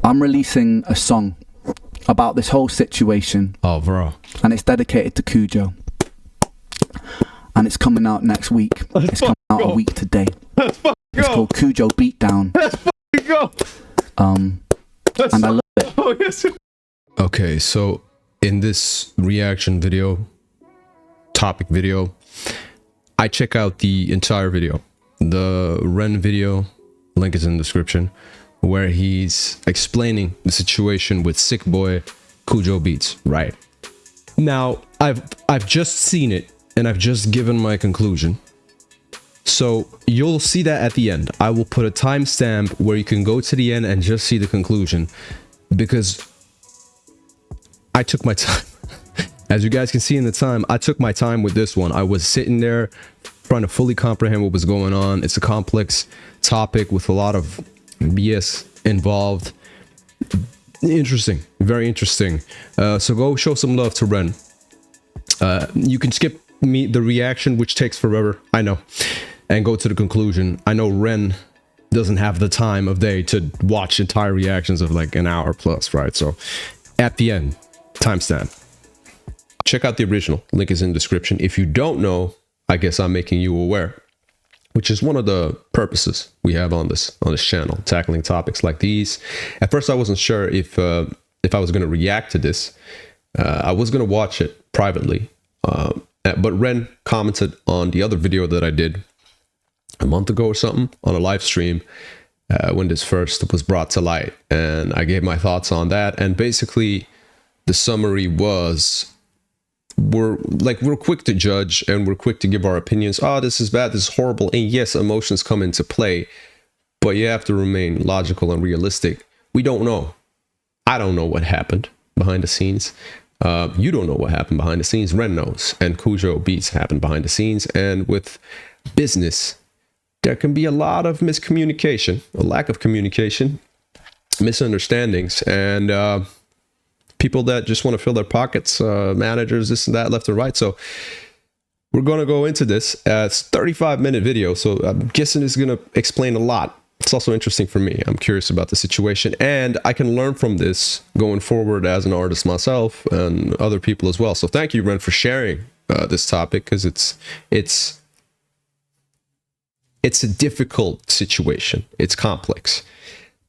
I'm releasing a song about this whole situation. Oh, bro. And it's dedicated to KUJO. And it's coming out next week. It's coming out a week today. It's called KUJO Beatdown. Let's fucking go. And I love it. Oh, yes. Okay, so in this reaction video, topic video, I check out the entire video. The REN video, link is in the description, where he's explaining the situation with Sick Boy KUJO Beats, right? Now, I've just seen it and I've just given my conclusion. So you'll see that at the end. I will put a timestamp where you can go to the end and just see the conclusion, because I took my time. As you guys can see in the time, I took my time with this one. I was sitting there trying to fully comprehend what was going on. It's a complex topic with a lot of BS involved. Interesting, very interesting. So go show some love to REN. You can skip the reaction, which takes forever, I know, and go to the conclusion. I know REN doesn't have the time of day to watch entire reactions of like an hour plus, right? So at the end, timestamp. Check out the original, link is in the description. If you don't know, I guess I'm making you aware, which is one of the purposes we have on this channel, tackling topics like these. At first I wasn't sure if I was going to react to this. I was going to watch it privately, but REN commented on the other video that I did a month ago or something on a live stream when this first was brought to light, and I gave my thoughts on that. And basically the summary was, we're quick to judge and we're quick to give our opinions. Oh, this is bad, this is horrible. And yes, emotions come into play, but you have to remain logical and realistic. We don't know. I don't know what happened behind the scenes. You don't know what happened behind the scenes. REN knows, and KUJO Beats happened behind the scenes. And with business, there can be a lot of miscommunication, a lack of communication, misunderstandings, and people that just want to fill their pockets, managers, this and that, left and right. So we're going to go into this. It's a 35-minute video, so I'm guessing it's going to explain a lot. It's also interesting for me. I'm curious about the situation, and I can learn from this going forward as an artist myself and other people as well. So thank you, REN, for sharing this topic, because it's a difficult situation. It's complex,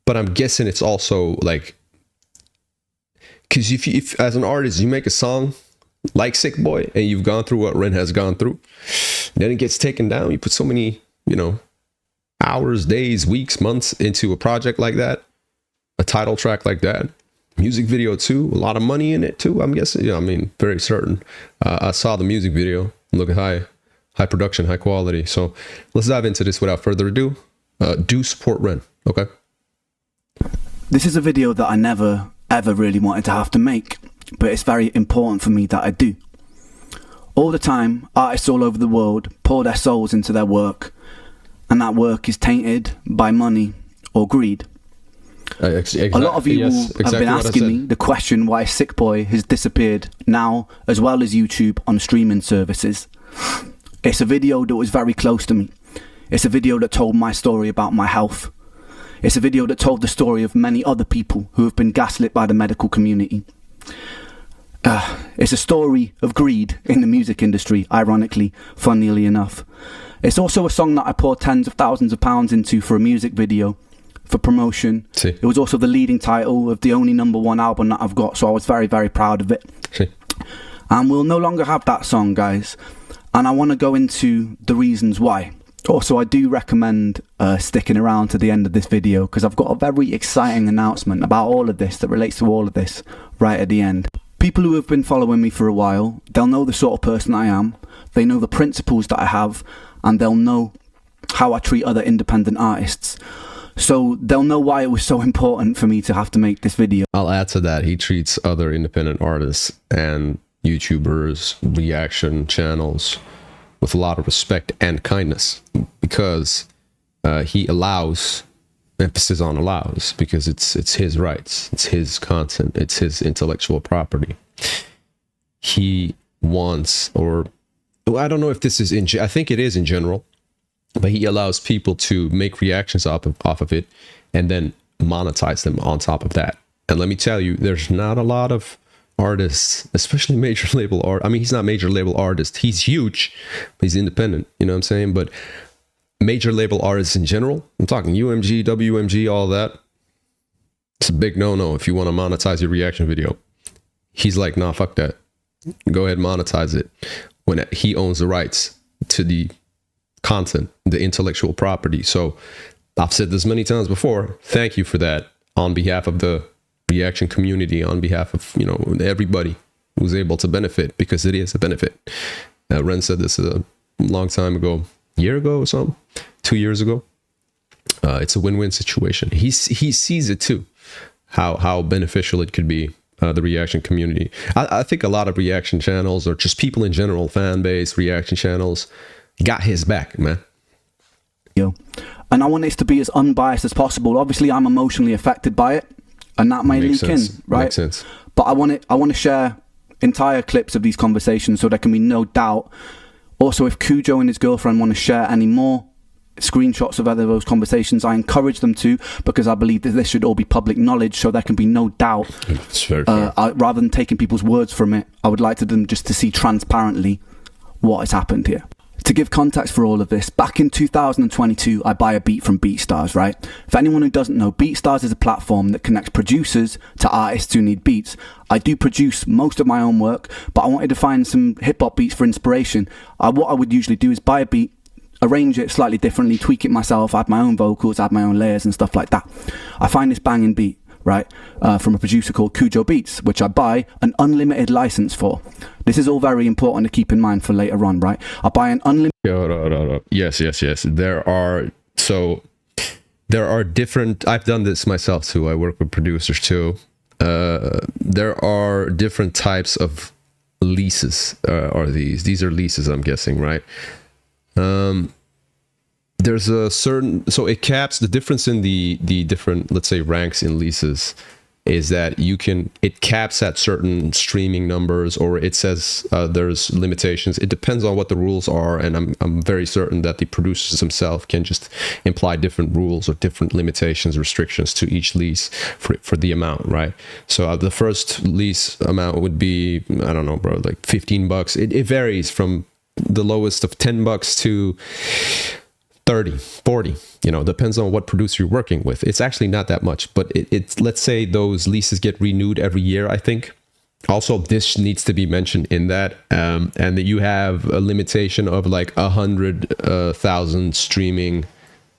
but I'm guessing it's also like, because if as an artist you make a song like Sick Boy and you've gone through what REN has gone through, then it gets taken down. You put so many, hours, days, weeks, months into a project like that, a title track like that, music video too, a lot of money in it too, I'm guessing. Very certain. I saw the music video, look at high production, high quality. So let's dive into this without further ado. Do support REN, okay? This is a video that I never ever really wanted to have to make, but it's very important for me that I do. All the time, artists all over the world pour their souls into their work, and that work is tainted by money or greed. A lot of you have been asking me the question why Sick Boy has disappeared now, as well as YouTube on streaming services. It's a video that was very close to me. It's a video that told my story about my health. It's a video that told the story of many other people who have been gaslit by the medical community. It's a story of greed in the music industry, ironically, funnily enough. It's also a song that I poured tens of thousands of pounds into for a music video, for promotion. Sí. It was also the leading title of the only #1 album that I've got, so I was very, very proud of it. Sí. And we'll no longer have that song, guys. And I want to go into the reasons why. Also, I do recommend sticking around to the end of this video, because I've got a very exciting announcement about all of this that relates to all of this right at the end. People who have been following me for a while, they'll know the sort of person I am, they know the principles that I have, and they'll know how I treat other independent artists. So they'll know why it was so important for me to have to make this video. I'll add to that, he treats other independent artists and YouTubers, reaction channels with a lot of respect and kindness, because he allows, emphasis on allows, because it's his rights, it's his content, it's his intellectual property. He wants, or I don't know if this is I think it is in general, but he allows people to make reactions off of it and then monetize them on top of that. And let me tell you, there's not a lot of artists, especially major label art. I mean, he's not major label artist. He's huge, but he's independent. You know what I'm saying? But major label artists in general, I'm talking UMG, WMG, all that. It's a big no-no if you want to monetize your reaction video. He's like, nah, fuck that. Go ahead and monetize it when he owns the rights to the content, the intellectual property. So I've said this many times before. Thank you for that on behalf of the reaction community, on behalf of, you know, everybody who's able to benefit, because it is a benefit. Ren said this a long time ago, year ago or something, 2 years ago. It's a win-win situation. He sees it too, how beneficial it could be, the reaction community. I think a lot of reaction channels, or just people in general, fan base, reaction channels, got his back, man. And I want this to be as unbiased as possible. Obviously, I'm emotionally affected by it, and that may leak in, right? Makes sense. But I want to share entire clips of these conversations so there can be no doubt. Also, if KUJO and his girlfriend want to share any more screenshots of other those conversations, I encourage them to, because I believe that this should all be public knowledge, so there can be no doubt. It's very fair. Rather than taking people's words from it, I would like them just to see transparently what has happened here. To give context for all of this, back in 2022, I buy a beat from BeatStars, right? For anyone who doesn't know, BeatStars is a platform that connects producers to artists who need beats. I do produce most of my own work, but I wanted to find some hip-hop beats for inspiration. What I would usually do is buy a beat, arrange it slightly differently, tweak it myself, add my own vocals, add my own layers and stuff like that. I find this banging beat, right, from a producer called KUJO Beats, which I buy an unlimited license for. This is all very important to keep in mind for later on, right? I buy an unlimited... Yes. There are different... I've done this myself too. I work with producers too. There are different types of leases. These are leases, I'm guessing, right? There's a certain, so it caps the difference in the different, let's say, ranks in leases is that it caps at certain streaming numbers, or it says there's limitations. It depends on what the rules are, and I'm very certain that the producers themselves can just imply different rules or different limitations, restrictions to each lease for the amount, right? So the first lease amount would be, I don't know, bro, like $15. It varies from the lowest of $10 to 30, 40, you know, depends on what producer you're working with. It's actually not that much, but it's, let's say those leases get renewed every year, I think. Also, this needs to be mentioned in that, and that you have a limitation of like 100,000 streaming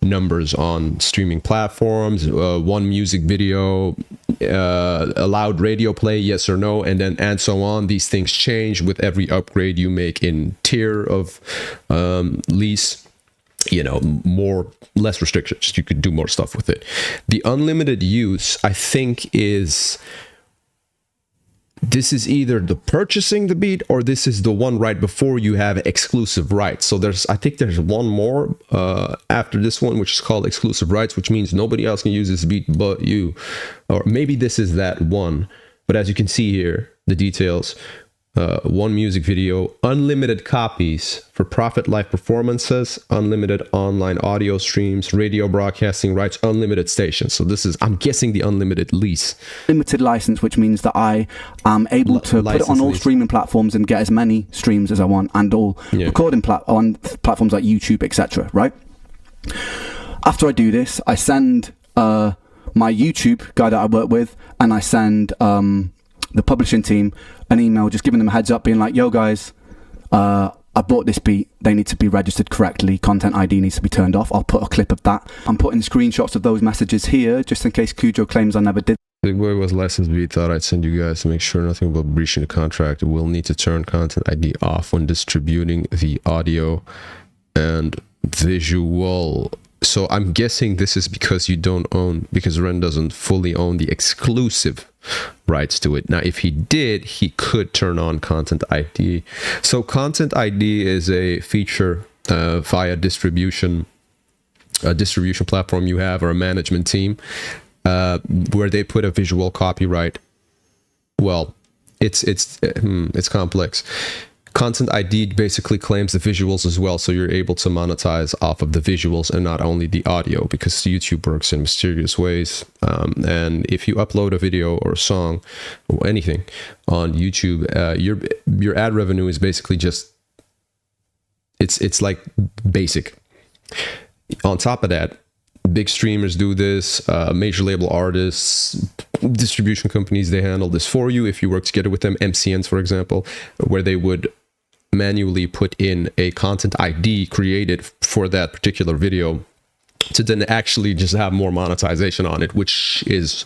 numbers on streaming platforms, one music video, allowed radio play, yes or no, and so on. These things change with every upgrade you make in tier of lease. You know, less restrictions. You could do more stuff with it. The unlimited use, I think, this is either the purchasing the beat, or this is the one right before you have exclusive rights. So I think there's one more after this one, which is called exclusive rights, which means nobody else can use this beat but you. Or maybe this is that one. But as you can see here, the details, one music video, unlimited copies for profit live performances, unlimited online audio streams, radio broadcasting rights, unlimited stations. So this is, I'm guessing, the unlimited lease. Limited license, which means that I am able to put it on all streaming platforms and get as many streams as I want, and all recording on platforms like YouTube, etc. Right? After I do this, I send my YouTube guy that I work with, and I send the publishing team an email just giving them a heads up, being like, yo guys, I bought this beat, they need to be registered correctly, content ID needs to be turned off. I'll put a clip of that. I'm putting screenshots of those messages here just in case KUJO claims I never did. Big Boy was licensed beat. Thought I'd send you guys to make sure nothing about breaching the contract. We'll need to turn content ID off when distributing the audio and visual. So I'm guessing this is because you don't own, because REN doesn't fully own the exclusive rights to it. Now, if he did, he could turn on content ID. So content ID is a feature via distribution platform you have, or a management team, where they put a visual copyright. Well, it's complex. Content ID basically claims the visuals as well, so you're able to monetize off of the visuals and not only the audio, because YouTube works in mysterious ways. And if you upload a video or a song or anything on YouTube, your ad revenue is basically just it's like basic. On top of that, big streamers do this, major label artists, distribution companies, they handle this for you if you work together with them. MCNs, for example, where they would manually put in a content ID created for that particular video to then actually just have more monetization on it, which is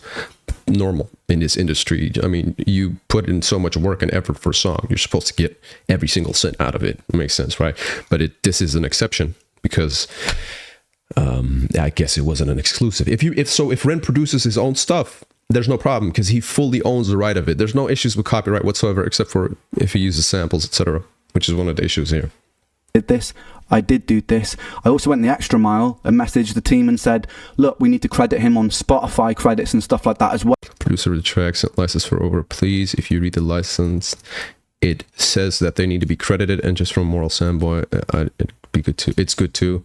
normal in this industry. I mean, you put in so much work and effort for a song, you're supposed to get every single cent out of it. It makes sense, right? But this is an exception because I guess it wasn't an exclusive. If REN produces his own stuff, there's no problem because he fully owns the right of it. There's no issues with copyright whatsoever, except for if he uses samples, etc., which is one of the issues here. I did do this. I also went the extra mile and messaged the team and said, look, we need to credit him on Spotify credits and stuff like that as well. Producer of the track sent license for over. Please, if you read the license, it says that they need to be credited, and just from moral standpoint, it'd be good too. It's good too.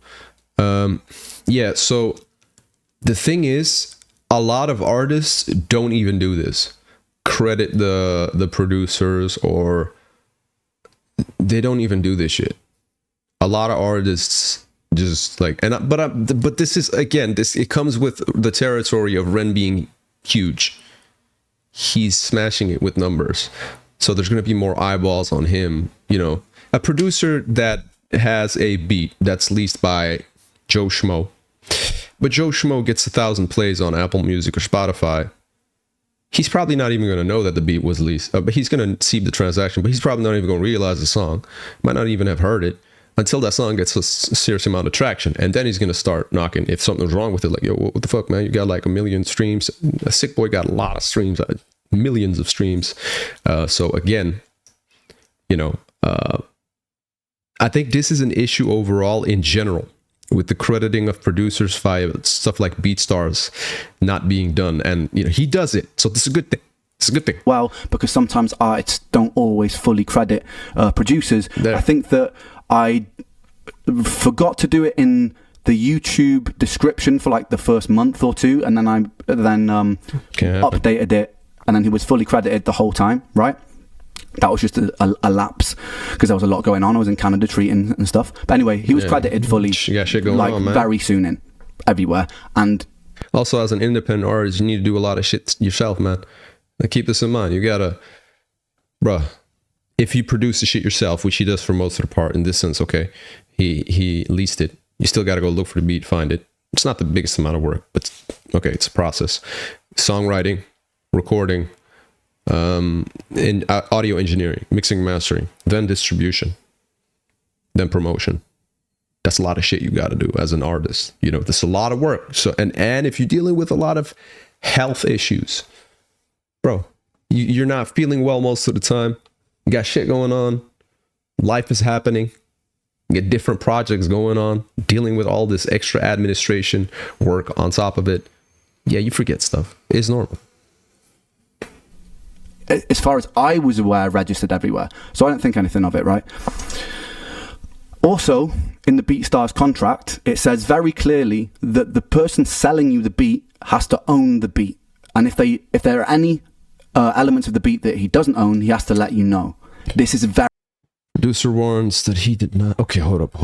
Yeah, so the thing is, a lot of artists don't even do this. Credit the producers, or they don't even do this shit. A lot of artists just like, but this is, again, it comes with the territory of REN being huge. He's smashing it with numbers, so there's going to be more eyeballs on him. You know, a producer that has a beat that's leased by Joe Schmo, but Joe Schmo gets 1,000 plays on Apple Music or Spotify. He's probably not even going to know that the beat was leased, but he's going to see the transaction, but he's probably not even going to realize the song. Might not even have heard it until that song gets a serious amount of traction, and then he's going to start knocking if something's wrong with it. Like, yo, what the fuck, man? You got like 1 million streams. A Sick Boy got a lot of streams, millions of streams. So again, you know, I think this is an issue overall in general, with the crediting of producers via stuff like BeatStars not being done. And, you know, he does it. So this is a good thing. It's a good thing. Well, because sometimes artists don't always fully credit producers. There. I think that I forgot to do it in the YouTube description for like the first month or two. And then I updated it. And then he was fully credited the whole time, right? That was just a lapse because there was a lot going on. I was in Canada treating and stuff. But anyway, he was credited fully, shit going like on, man. Very soon in everywhere. And also, as an independent artist, you need to do a lot of shit yourself, man. Like, keep this in mind. You gotta, bruh, if you produce the shit yourself, which he does for most of the part in this sense, okay, he leased it. You still gotta go look for the beat, find it. It's not the biggest amount of work, but okay, it's a process. Songwriting, recording, in audio engineering, mixing, mastering, then distribution, then promotion. That's a lot of shit you got to do as an artist. You know, there's a lot of work. So, and if you're dealing with a lot of health issues, bro, you're not feeling well most of the time. You got shit going on. Life is happening. You get different projects going on, dealing with all this extra administration work on top of it. Yeah, you forget stuff. It's normal. As far as I was aware, registered everywhere. So I don't think anything of it, right? Also, in the BeatStars contract, it says very clearly that the person selling you the beat has to own the beat. And if there are any elements of the beat that he doesn't own, he has to let you know. This is very... Producer warns that he did not... Okay, hold up.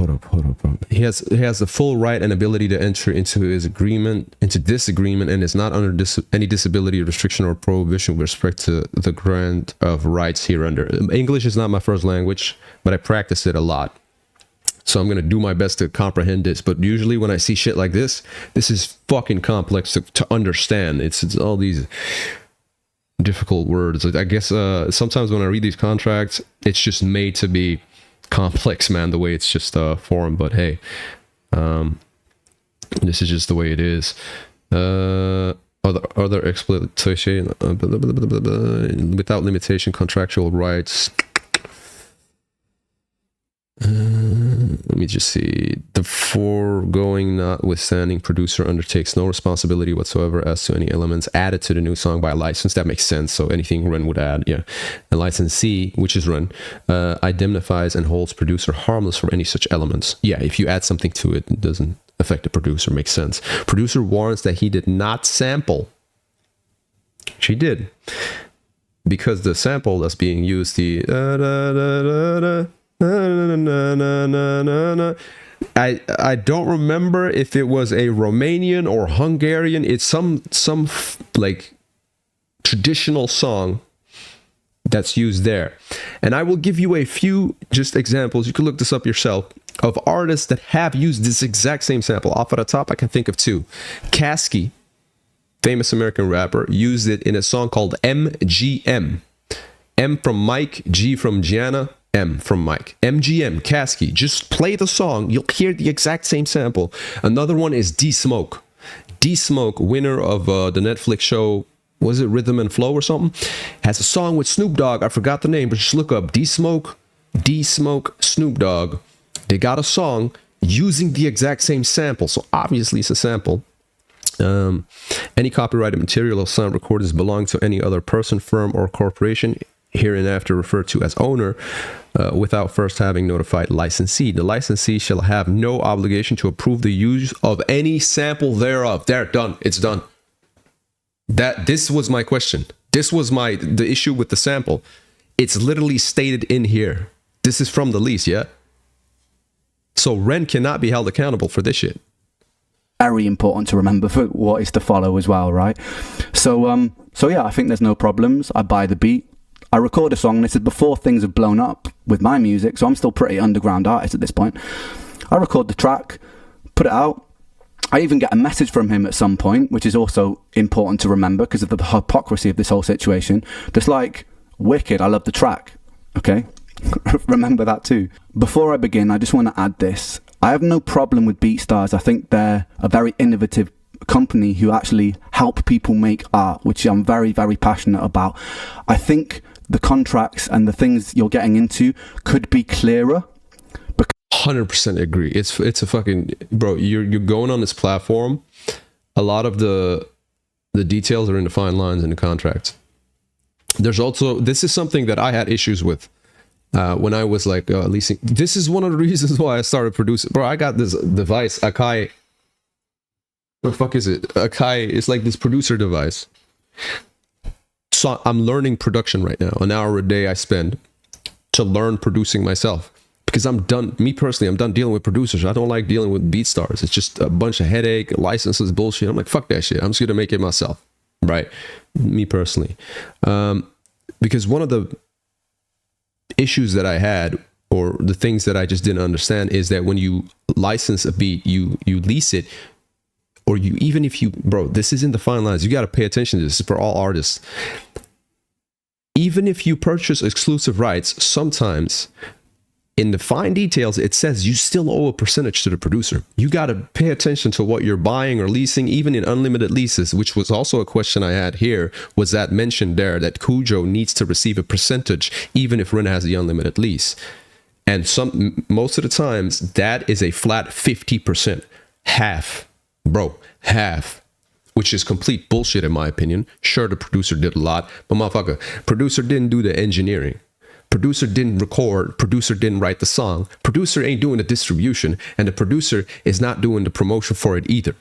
He has the full right and ability to enter into this agreement, and is not under any disability, restriction, or prohibition with respect to the grant of rights hereunder. English is not my first language, but I practice it a lot. So I'm going to do my best to comprehend this. But usually when I see shit like this is fucking complex to understand. It's all these difficult words. I guess sometimes when I read these contracts, it's just made to be complex, man, the way it's just formed. But hey, this is just the way it is. Other exploitation without limitation, contractual rights. Let me just see. The foregoing notwithstanding, producer undertakes no responsibility whatsoever as to any elements added to the new song by license. That makes sense. So anything REN would add, yeah. And licensee, which is REN, indemnifies and holds producer harmless for any such elements. Yeah, if you add something to it, it doesn't affect the producer. Makes sense. Producer warrants that he did not sample. She did. Because the sample that's being used, the I don't remember if it was a Romanian or Hungarian. It's some like traditional song that's used there. And I will give you a few just examples. You can look this up yourself of artists that have used this exact same sample. Off at the top, I can think of two. Kasky, famous American rapper, used it in a song called MGM. M from Mike, G from Gianna, M from Mike. MGM, Kasky. Just play the song. You'll hear the exact same sample. Another one is D-Smoke. D-Smoke, winner of the Netflix show, was it Rhythm and Flow or something? Has a song with Snoop Dogg. I forgot the name, but just look up D-Smoke, Snoop Dogg. They got a song using the exact same sample. So obviously it's a sample. Any copyrighted material or sound recordings belong to any other person, firm, or corporation, hereinafter referred to as owner, without first having notified licensee. The licensee shall have no obligation to approve the use of any sample thereof. There, done. It's done. This was my question. This was the issue with the sample. It's literally stated in here. This is from the lease, yeah? So REN cannot be held accountable for this shit. Very important to remember for what is to follow as well, right? So yeah, I think there's no problems. I buy the beat. I record a song. This is before things have blown up with my music, so I'm still pretty underground artist at this point. I record the track, put it out. I even get a message from him at some point, which is also important to remember because of the hypocrisy of this whole situation. Just like, wicked, I love the track. Okay? Remember that too. Before I begin, I just want to add this. I have no problem with BeatStars. I think they're a very innovative company who actually help people make art, which I'm very, very passionate about. I think the contracts and the things you're getting into could be clearer. 100% agree. It's a fucking, bro, you're going on this platform. A lot of the details are in the fine lines in the contracts. There's also, this is something that I had issues with when I was like leasing. This is one of the reasons why I started producing. Bro, I got this device, Akai. What the fuck is it? Akai is like this producer device. So I'm learning production right now. An hour a day I spend to learn producing myself. Because I'm done, me personally, I'm done dealing with producers. I don't like dealing with BeatStars. It's just a bunch of headache, licenses, bullshit. I'm like, fuck that shit. I'm just going to make it myself. Right? Me personally. Because one of the issues that I had, or the things that I just didn't understand, is that when you license a beat, you lease it, or you, even if you, bro, this is in the fine lines. You got to pay attention to this. This is for all artists. Even if you purchase exclusive rights, sometimes in the fine details, it says you still owe a percentage to the producer. You got to pay attention to what you're buying or leasing, even in unlimited leases, which was also a question I had here. Was that mentioned there, that KUJO needs to receive a percentage, even if REN has the unlimited lease? And most of the times, that is a flat 50%. Half, bro, half. Which is complete bullshit in my opinion. Sure, the producer did a lot, but motherfucker, producer didn't do the engineering. Producer didn't record, producer didn't write the song, producer ain't doing the distribution, and the producer is not doing the promotion for it either.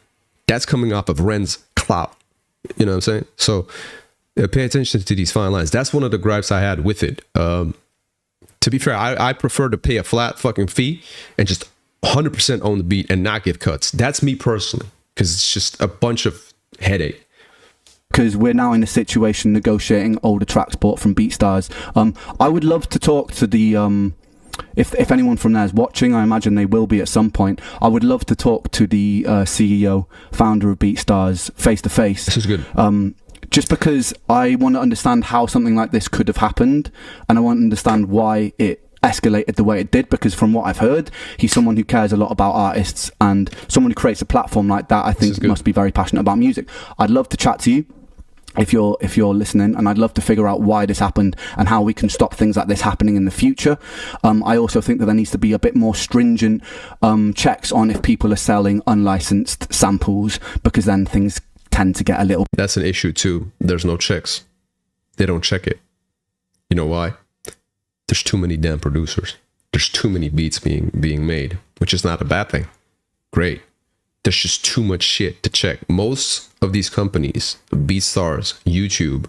That's coming off of REN's clout. You know what I'm saying? So pay attention to these fine lines. That's one of the gripes I had with it. To be fair, I prefer to pay a flat fucking fee and just 100% own the beat and not give cuts. That's me personally, because it's just a bunch of headache. Because we're now in a situation negotiating older tracks bought from BeatStars. I would love to talk to the if anyone from there is watching. I imagine they will be at some point. I would love to talk to the CEO, founder of BeatStars, face to face. This is good. Just because I want to understand how something like this could have happened, and I want to understand why it escalated the way it did, because from what I've heard, he's someone who cares a lot about artists, and someone who creates a platform like that, I think must be very passionate about music. I'd love to chat to you. if you're listening, and I'd love to figure out why this happened and how we can stop things like this happening in the future. I also think that there needs to be a bit more stringent checks on if people are selling unlicensed samples, because then things tend to get a little... That's an issue too. There's no checks. They don't check it. You know why? There's too many damn producers. There's too many beats being made, which is not a bad thing. Great. There's just too much shit to check. Most of these companies, BeatStars, YouTube,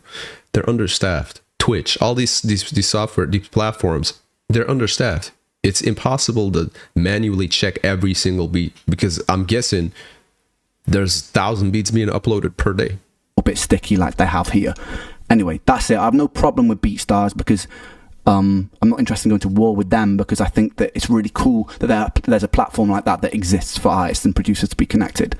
they're understaffed. Twitch, all these software, these platforms, they're understaffed. It's impossible to manually check every single beat, because I'm guessing there's 1,000 beats being uploaded per day. A bit sticky like they have here. Anyway, that's it. I have no problem with BeatStars, because I'm not interested in going to war with them, because I think that it's really cool that there's a platform like that exists for artists and producers to be connected.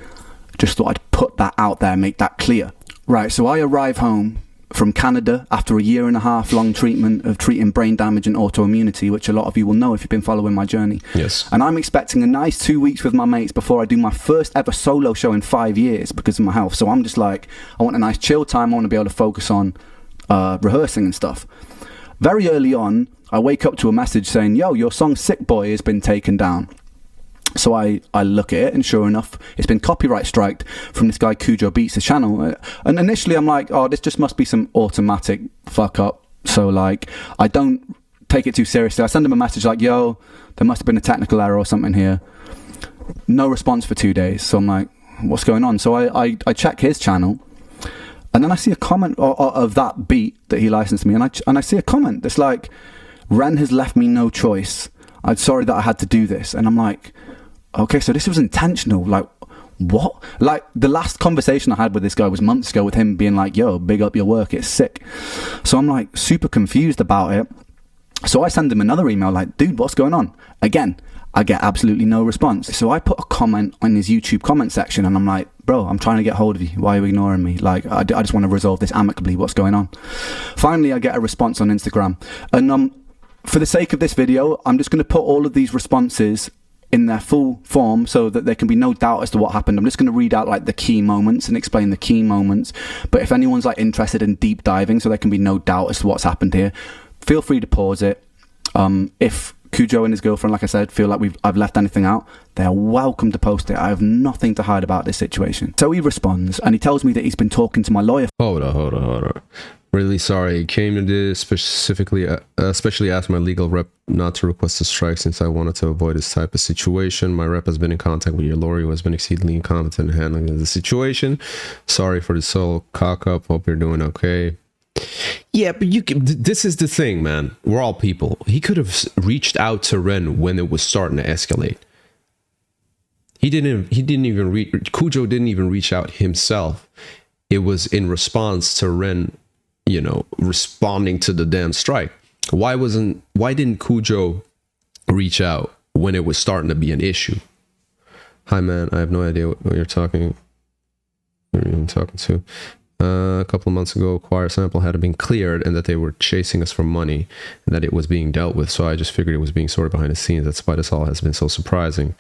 Just thought I'd put that out there, make that clear. Right, so I arrive home from Canada after a 1.5 year long treatment of treating brain damage and autoimmunity, which a lot of you will know if you've been following my journey. Yes. And I'm expecting a nice 2 weeks with my mates before I do my first ever solo show in 5 years because of my health. So I'm just like, I want a nice chill time. I want to be able to focus on rehearsing and stuff. Very early on, I wake up to a message saying, yo, your song Sick Boy has been taken down. So I look at it, and sure enough, it's been copyright striked from this guy KUJO Beats' channel. And initially I'm like, oh, this just must be some automatic fuck up. So like, I don't take it too seriously. I send him a message like, yo, there must have been a technical error or something here. No response for 2 days. So I'm like, what's going on? So I check his channel. And then I see a comment of that beat that he licensed me, and I see a comment that's like, Ren has left me no choice. I'm sorry that I had to do this. And I'm like, okay, so this was intentional. Like, what? Like, the last conversation I had with this guy was months ago, with him being like, yo, big up your work, it's sick. So I'm like super confused about it. So I send him another email like, dude, what's going on? Again, I get absolutely no response. So I put a comment on his YouTube comment section, and I'm like, bro, I'm trying to get hold of you. Why are you ignoring me? Like, I just want to resolve this amicably. What's going on? Finally, I get a response on Instagram. And for the sake of this video, I'm just going to put all of these responses in their full form so that there can be no doubt as to what happened. I'm just going to read out like the key moments and explain the key moments. But if anyone's like interested in deep diving so there can be no doubt as to what's happened here, feel free to pause it. If KUJO and his girlfriend, like I said, feel like I've left anything out, they are welcome to post it. I have nothing to hide about this situation. So he responds, and he tells me that he's been talking to my lawyer. Hold on. Really sorry. Came to this specifically, especially asked my legal rep not to request a strike since I wanted to avoid this type of situation. My rep has been in contact with your lawyer, who has been exceedingly incompetent in handling the situation. Sorry for this whole cock up. Hope you're doing okay. Yeah, but this is the thing, man. We're all people. He could have reached out to Ren when it was starting to escalate. KUJO didn't even reach out himself. It was in response to Ren, responding to the damn strike. Why didn't KUJO reach out when it was starting to be an issue? Hi, man. I have no idea what you're talking to. A couple of months ago, a choir sample had been cleared, and that they were chasing us for money, and that it was being dealt with. So I just figured it was being sorted behind the scenes. That's why this all has been so surprising.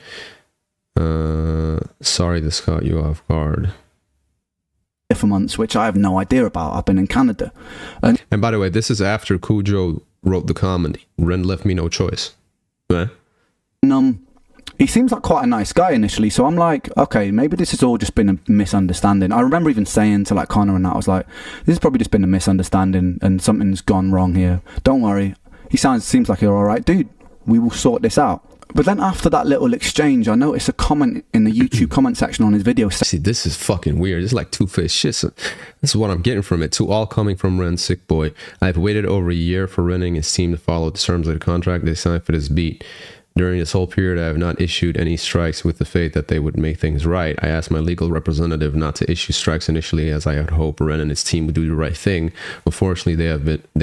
Sorry this caught you off guard. For months, which I have no idea about. I've been in Canada. And by the way, this is after KUJO wrote the comment, Ren left me no choice. Eh? He seems like quite a nice guy initially, so I'm like, okay, maybe this has all just been a misunderstanding. I remember even saying to like Connor and that, I was like, this has probably just been a misunderstanding and something's gone wrong here. Don't worry. He seems like you're all right, dude. We will sort this out. But then after that little exchange, I noticed a comment in the YouTube comment section on his video. See, this is fucking weird. It's like two-faced shit. So this is what I'm getting from it. To all coming from Ren, Sick Boy. I've waited over a year for Ren and his team to follow the terms of the contract they signed for this beat. During this whole period, I have not issued any strikes with the faith that they would make things right. I asked my legal representative not to issue strikes initially, as I had hoped Ren and his team would do the right thing. Unfortunately, they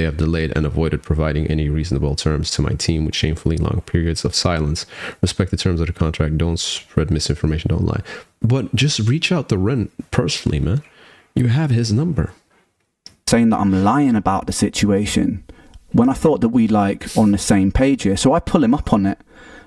have delayed and avoided providing any reasonable terms to my team with shamefully long periods of silence. Respect the terms of the contract. Don't spread misinformation. Don't lie. But just reach out to Ren personally, man. You have his number. Saying that I'm lying about the situation when I thought that we like on the same page here. So I pull him up on it.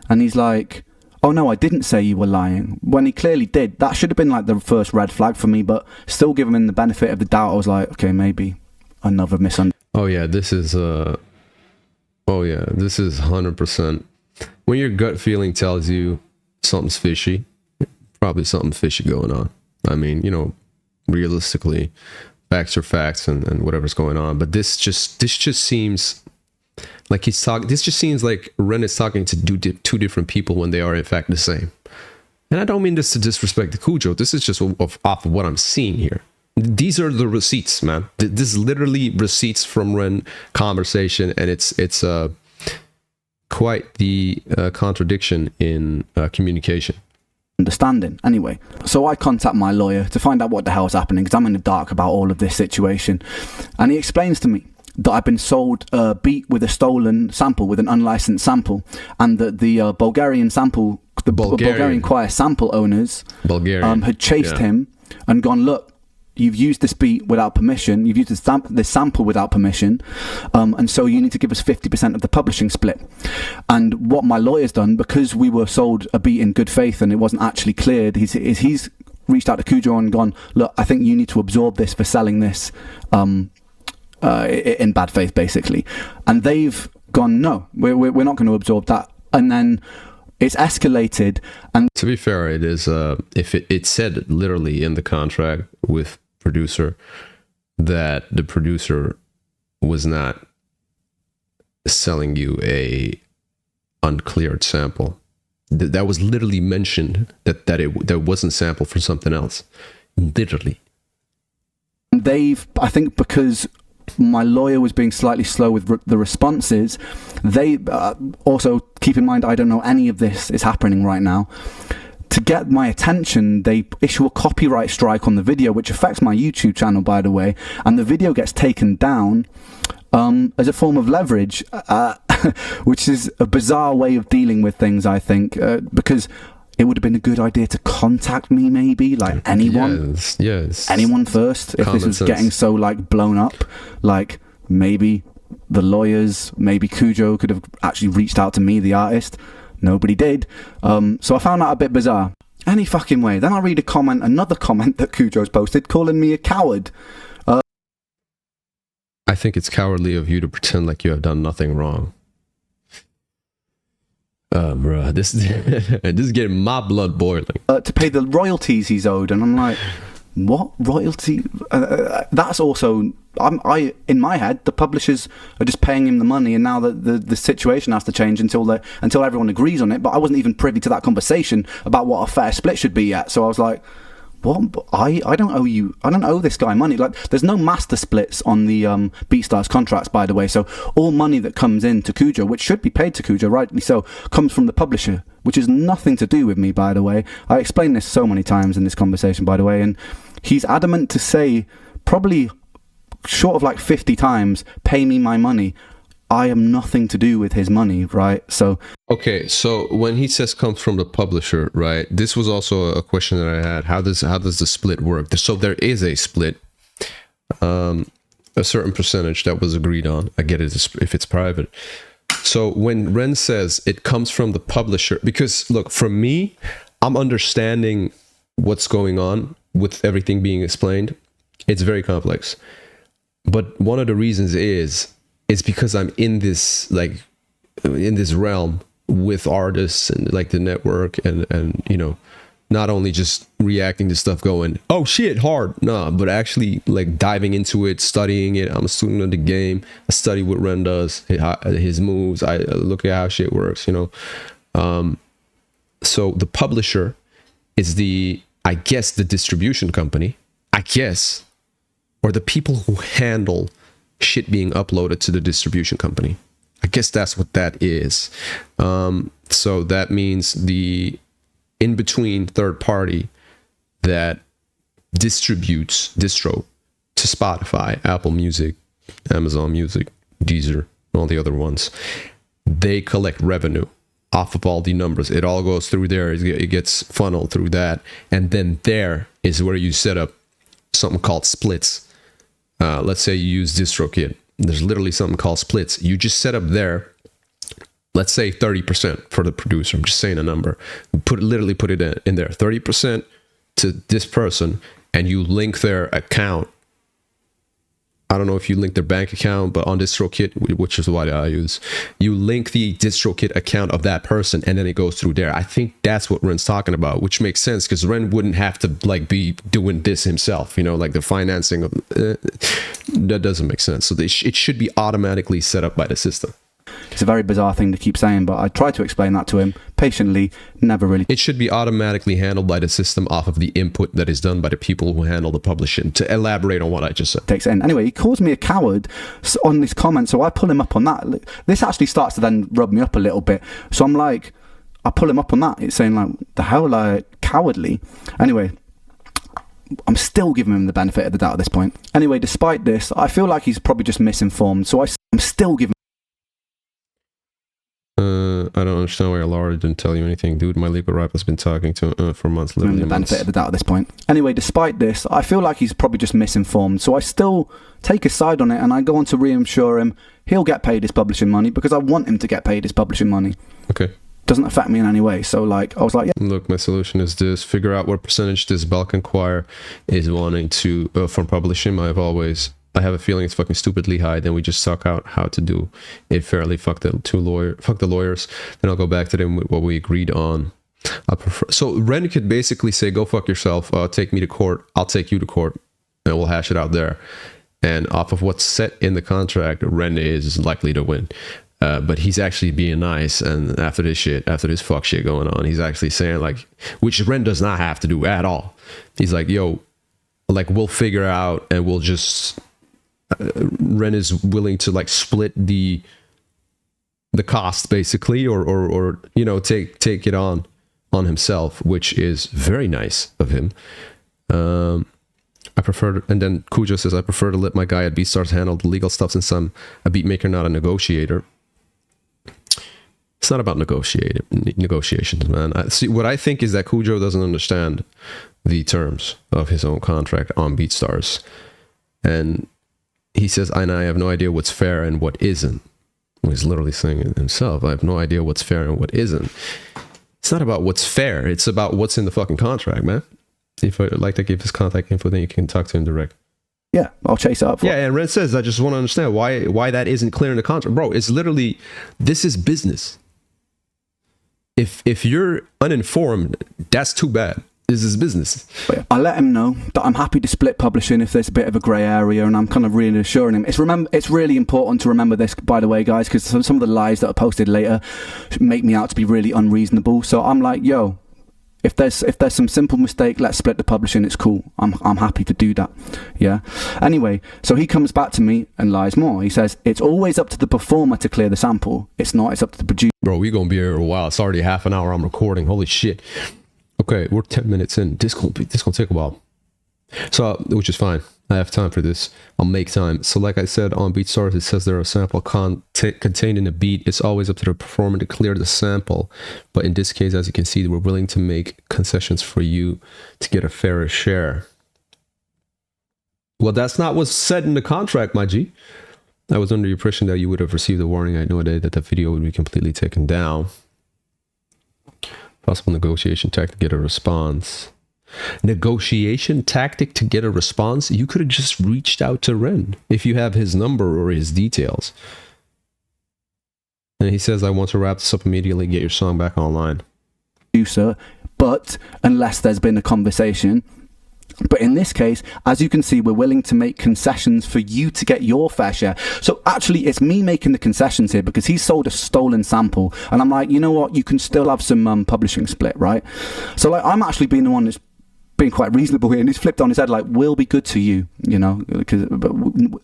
And he's like, oh no, I didn't say you were lying, when he clearly did. That should have been like the first red flag for me, but still giving him the benefit of the doubt, I was like, okay, maybe another misunderstanding. Oh yeah, this is 100%. When your gut feeling tells you something's fishy, probably something fishy going on. I mean, you know, realistically, facts are facts, and whatever's going on. But this just seems like this just seems like Ren is talking to two different people when they are in fact the same. And I don't mean this to disrespect the KUJO. This is just off of what I'm seeing here. These are the receipts, man. This is literally receipts from Ren conversation, and it's quite the contradiction in communication. Understanding. Anyway, so I contact my lawyer to find out what the hell's happening, because I'm in the dark about all of this situation. And he explains to me that I've been sold a beat with a stolen sample, with an unlicensed sample, and that the Bulgarian sample, the Bulgarian choir sample owners had chased him and gone, look, you've used this beat without permission, you've used this sample without permission, and so you need to give us 50% of the publishing split. And what my lawyer's done, because we were sold a beat in good faith and it wasn't actually cleared, he's reached out to KUJO and gone, look, I think you need to absorb this for selling this in bad faith, basically. And they've gone, no, we're not going to absorb that. And then it's escalated. And to be fair, it is if it said literally in the contract with producer that the producer was not selling you a uncleared sample. That was literally mentioned, that wasn't sampled for something else. Literally. I think because my lawyer was being slightly slow with the responses, they also, keep in mind, I don't know any of this is happening right now. To get my attention, they issue a copyright strike on the video, which affects my YouTube channel, by the way, and the video gets taken down as a form of leverage, which is a bizarre way of dealing with things, I think, because it would have been a good idea to contact me, maybe, like anyone. Yes. Anyone first, if this was getting so, like, blown up. Like, maybe the lawyers, maybe KUJO could have actually reached out to me, the artist. Nobody did. So I found that a bit bizarre. Any fucking way. Then I read another comment that KUJO's posted, calling me a coward. I think it's cowardly of you to pretend like you have done nothing wrong. Bruh, this is getting my blood boiling. To pay the royalties he's owed, and I'm like, what royalty? That's also, in my head, the publishers are just paying him the money, and now the situation has to change until everyone agrees on it. But I wasn't even privy to that conversation about what a fair split should be yet. So I was like, what? I don't owe you. I don't owe this guy money. Like, there's no master splits on the BeatStars contracts, by the way. So all money that comes in to KUJO, which should be paid to KUJO, rightly so, comes from the publisher, which is nothing to do with me, by the way. I explained this so many times in this conversation, by the way, and he's adamant to say, probably short of like 50 times, pay me my money. I am nothing to do with his money, right? So okay, so when he says comes from the publisher, right? This was also a question that I had. How does the split work? So there is a split, a certain percentage that was agreed on. I get it if it's private. So when Ren says it comes from the publisher, because look, for me, I'm understanding what's going on with everything being explained. It's very complex. But one of the reasons is because I'm in this realm with artists and like the network and you know, not only just reacting to stuff going, oh shit, hard, nah, but actually like diving into it, studying it. I'm a student of the game. I study what Ren does, his moves. I look at how shit works, you know. So the publisher is I guess the distribution company, or the people who handle shit being uploaded to the distribution company. I guess that's what that is. So that means the in-between third party that distributes distro to Spotify, Apple Music, Amazon Music, Deezer, all the other ones. They collect revenue off of all the numbers. It all goes through there. It gets funneled through that. And then there is where you set up something called splits. Let's say you use DistroKid. There's literally something called splits. You just set up there let's say 30% for the producer. I'm just saying a number. Literally put it in there. 30% to this person, and you link their account. I don't know if you link their bank account, but on DistroKid, which is what I use, you link the DistroKid account of that person, and then it goes through there. I think that's what Ren's talking about, which makes sense because Ren wouldn't have to like be doing this himself, you know, like the financing of that doesn't make sense. So it should be automatically set up by the system. It's a very bizarre thing to keep saying, but I tried to explain that to him patiently, never really. It should be automatically handled by the system off of the input that is done by the people who handle the publishing, to elaborate on what I just said. Takes in. Anyway, he calls me a coward on this comment, so I pull him up on that. This actually starts to then rub me up a little bit. So I'm like, I pull him up on that. It's saying like, the hell, like, cowardly. Anyway, I'm still giving him the benefit of the doubt at this point. Anyway, despite this, I feel like he's probably just misinformed, so I'm still giving. I don't understand why Laura didn't tell you anything. Dude, my legal rep has been talking to for months. Literally the benefit of the doubt at this point. Anyway, despite this, I feel like he's probably just misinformed, so I still take his side on it, and I go on to reassure him he'll get paid his publishing money because I want him to get paid his publishing money. Okay. Doesn't affect me in any way. So like, I was like, yeah. Look, my solution is this: figure out what percentage this Balkan choir is wanting to from publishing. I have a feeling it's fucking stupidly high. Then we just suck out how to do it fairly. Fuck the lawyers. Then I'll go back to them with what we agreed on. So Ren could basically say, "Go fuck yourself. Take me to court. I'll take you to court, and we'll hash it out there." And off of what's set in the contract, Ren is likely to win. But he's actually being nice, and after this fuck shit going on, he's actually saying like, which Ren does not have to do at all. He's like, "Yo, like we'll figure out, and we'll just." Ren is willing to like split the cost basically, or you know, take it on himself, which is very nice of him. I prefer, and then KUJO says, I prefer to let my guy at BeatStars handle the legal stuff since I'm a beat maker, not a negotiator. It's not about negotiations, man. See, what I think is that KUJO doesn't understand the terms of his own contract on BeatStars, and he says, I have no idea what's fair and what isn't. Well, he's literally saying it himself. I have no idea what's fair and what isn't. It's not about what's fair. It's about what's in the fucking contract, man. If I'd like to give his contact info, then you can talk to him direct. Yeah, I'll chase it up. Yeah, and Ren says, I just want to understand why that isn't clear in the contract. Bro, it's literally, this is business. If you're uninformed, that's too bad. This is business. But yeah, I let him know that I'm happy to split publishing if there's a bit of a grey area, and I'm kind of reassuring him. It's really important to remember this, by the way, guys, because some of the lies that are posted later make me out to be really unreasonable. So I'm like, yo, if there's some simple mistake, let's split the publishing. It's cool. I'm happy to do that. Yeah. Anyway, so he comes back to me and lies more. He says it's always up to the performer to clear the sample. It's not. It's up to the producer. Bro, we gonna be here a while. It's already half an hour. I'm recording. Holy shit. Okay, we're 10 minutes in. This gonna take a while. So, which is fine. I have time for this. I'll make time. So like I said, on BeatStars, it says there are sample contained in a beat. It's always up to the performer to clear the sample. But in this case, as you can see, we're willing to make concessions for you to get a fairer share. Well, that's not what's said in the contract, my G. I was under the impression that you would have received a warning. I had no idea that the video would be completely taken down. Possible negotiation tactic to get a response. Negotiation tactic to get a response? You could have just reached out to Ren if you have his number or his details. And he says, I want to wrap this up immediately, get your song back online. Sir, but unless there's been a conversation. But in this case, as you can see, we're willing to make concessions for you to get your fair share. So actually, it's me making the concessions here because he sold a stolen sample. And I'm like, you know what? You can still have some publishing split, right? So like, I'm actually being the one that's being quite reasonable here. And he's flipped on his head like, we'll be good to you, you know, because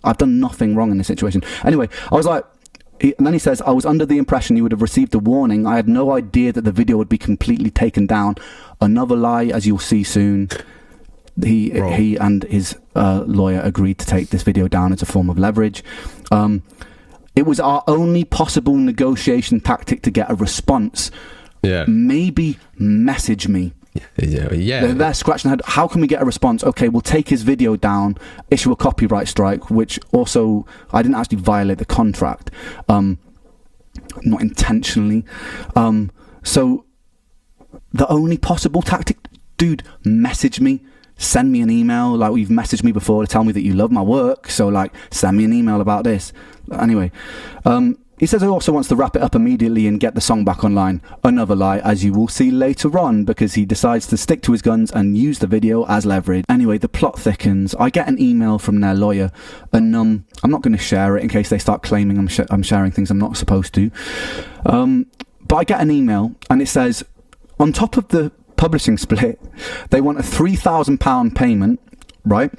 I've done nothing wrong in this situation. Anyway, I was like, and then he says, I was under the impression you would have received a warning. I had no idea that the video would be completely taken down. Another lie, as you'll see soon. He and his lawyer agreed to take this video down as a form of leverage. It was our only possible negotiation tactic to get a response. Yeah. Maybe message me. Yeah. They're scratching their head. How can we get a response? Okay, we'll take his video down, issue a copyright strike, which also, I didn't actually violate the contract. not intentionally. So the only possible tactic, dude, message me, send me an email. Like, you've messaged me before to tell me that you love my work, so like, send me an email about this. Anyway, he says he also wants to wrap it up immediately and get the song back online. Another lie, as you will see later on, because he decides to stick to his guns and use the video as leverage. Anyway, the plot thickens. I get an email from their lawyer, and I'm not going to share it in case they start claiming I'm sharing things I'm not supposed to. But I get an email, and it says, on top of the publishing split, they want a £3,000 payment, right?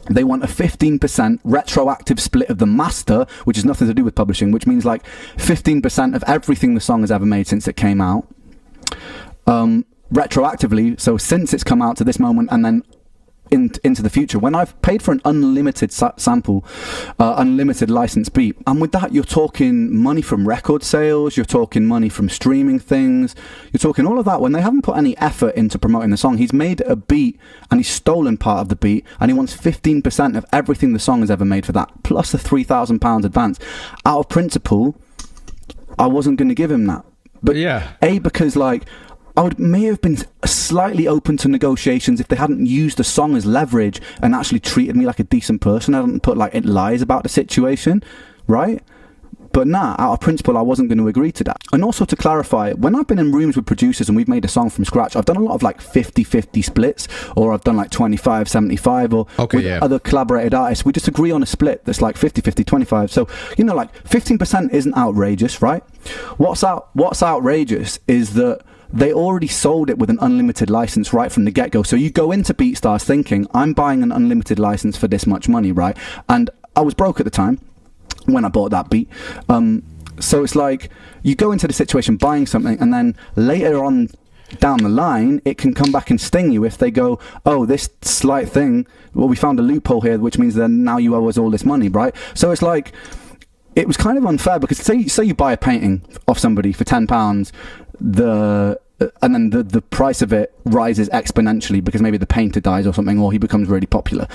They want a 15% retroactive split of the master, which has nothing to do with publishing, which means like 15% of everything the song has ever made since it came out. Retroactively, so since it's come out to this moment, and then into the future, when I've paid for an unlimited sample, unlimited license beat, and with that you're talking money from record sales, you're talking money from streaming things, you're talking all of that, when they haven't put any effort into promoting the song. He's made a beat and he's stolen part of the beat, and he wants 15% of everything the song has ever made for that, plus a £3,000 advance. Out of principle, I wasn't going to give him that. But yeah, because like, may have been slightly open to negotiations if they hadn't used the song as leverage and actually treated me like a decent person. I hadn't put like lies about the situation, right? But nah, out of principle, I wasn't going to agree to that. And also to clarify, when I've been in rooms with producers and we've made a song from scratch, I've done a lot of like 50-50 splits, or I've done like 25-75, or with other collaborated artists. We just agree on a split that's like 50-50, 25. So, you know, like 15% isn't outrageous, right? What's outrageous is that they already sold it with an unlimited license right from the get-go. So you go into BeatStars thinking, I'm buying an unlimited license for this much money, right? And I was broke at the time when I bought that beat. So it's like, you go into the situation buying something, and then later on down the line, it can come back and sting you if they go, oh, this slight thing, well, we found a loophole here, which means then now you owe us all this money, right? So it's like, it was kind of unfair, because say you buy a painting off somebody for £10, and then the price of it rises exponentially because maybe the painter dies or something, or he becomes really popular.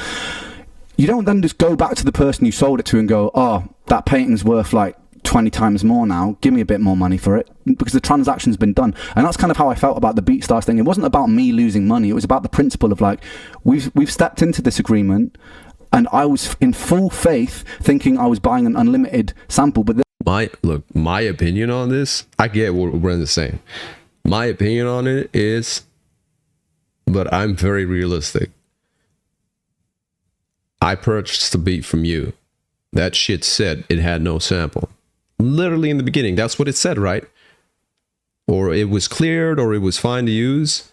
You don't then just go back to the person you sold it to and go, oh, that painting's worth like 20 times more now, give me a bit more money for it, because the transaction's been done. And that's kind of how I felt about the BeatStars thing. It wasn't about me losing money, it was about the principle of like, we've stepped into this agreement, and I was in full faith thinking I was buying an unlimited sample. But my opinion on this, I get what Brendan's saying. My opinion on it is, but I'm very realistic. I purchased the beat from you. That shit said it had no sample. Literally in the beginning, that's what it said, right? Or it was cleared, or it was fine to use.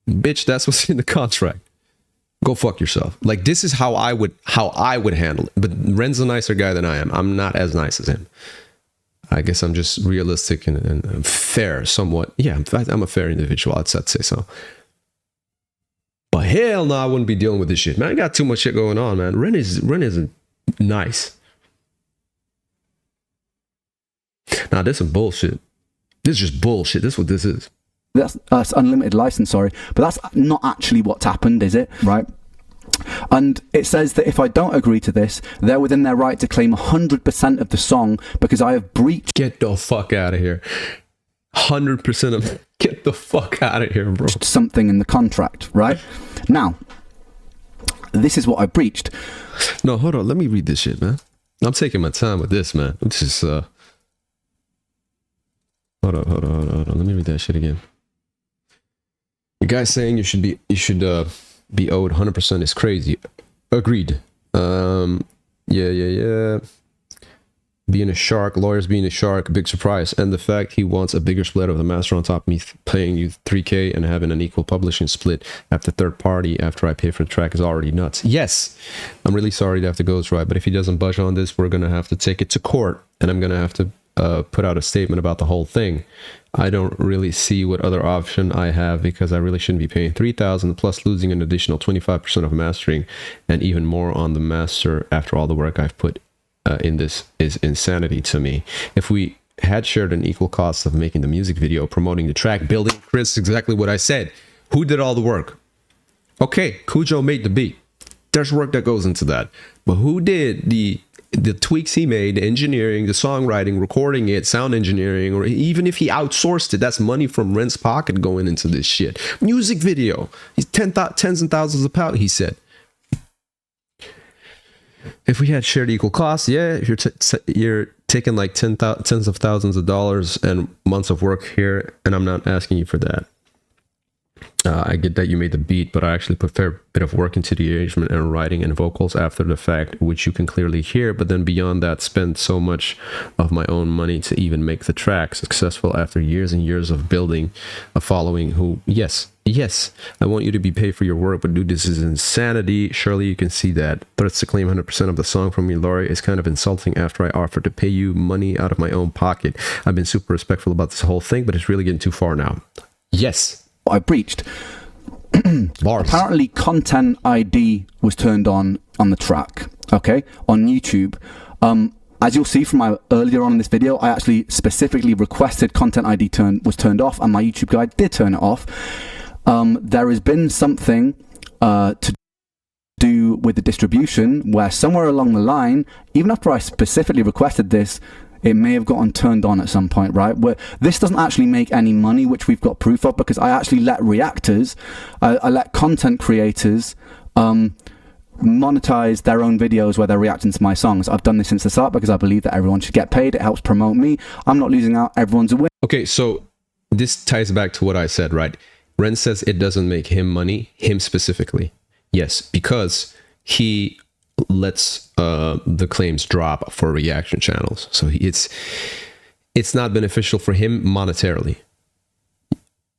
Bitch, that's what's in the contract. Go fuck yourself. Like, this is how I would handle it. But Ren's a nicer guy than I am. I'm not as nice as him. I guess I'm just realistic and fair somewhat. Yeah, I'm a fair individual. I'd say so. But hell no, I wouldn't be dealing with this shit, man. I got too much shit going on, man. Ren isn't nice. Nah, this is bullshit. This is just bullshit. This is what this is. That's unlimited license, sorry. But that's not actually what's happened, is it? Right? And it says that if I don't agree to this, they're within their right to claim 100% of the song because I have breached... Get the fuck out of here. 100% of... Get the fuck out of here, bro. ...something in the contract, right? Now, this is what I breached. No, hold on. Let me read this shit, man. I'm taking my time with this, man. This is... Hold on. Let me read that shit again. The guy saying you should be owed 100% is crazy. Agreed. Yeah. Being a shark, lawyers being a shark, big surprise. And the fact he wants a bigger split of the master on top of me paying you $3,000 and having an equal publishing split after third party after I pay for the track is already nuts. Yes, I'm really sorry to have to go this right, but if he doesn't budge on this, we're going to have to take it to court, and I'm going to have to put out a statement about the whole thing. I don't really see what other option I have, because I really shouldn't be paying $3,000 plus losing an additional 25% of mastering and even more on the master after all the work I've put in this is insanity to me. If we had shared an equal cost of making the music video, promoting the track, building, Chris, exactly what I said. Who did all the work? Okay, KUJO made the beat. There's work that goes into that. But who did the the tweaks he made, the engineering, the songwriting, recording it, sound engineering, or even if he outsourced it, that's money from Ren's pocket going into this shit. Music video, he's tens and thousands of pounds, he said. If we had shared equal costs, yeah, if you're taking like tens of thousands of dollars and months of work here, and I'm not asking you for that. I get that you made the beat, but I actually put a fair bit of work into the arrangement and writing and vocals after the fact, which you can clearly hear. But then beyond that, spent so much of my own money to even make the track successful after years and years of building a following who, yes, I want you to be paid for your work, but dude, this is insanity. Surely you can see that. Threats to claim 100% of the song from me, Laurie, is kind of insulting after I offered to pay you money out of my own pocket. I've been super respectful about this whole thing, but it's really getting too far now. Yes. I breached. Bars. Apparently content ID was turned on the track, okay, on YouTube. As you'll see from my earlier on in this video, I actually specifically requested content ID was turned off, and my YouTube guide did turn it off. There has been something to do with the distribution where somewhere along the line, even after I specifically requested this, it may have gotten turned on at some point, right? Where this doesn't actually make any money, which we've got proof of, because I actually let reactors, I let content creators monetize their own videos where they're reacting to my songs. I've done this since the start because I believe that everyone should get paid. It helps promote me. I'm not losing out. Everyone's a winner. Okay, so this ties back to what I said, right? Ren says it doesn't make him money, him specifically. Yes, because he lets the claims drop for reaction channels. So it's not beneficial for him monetarily,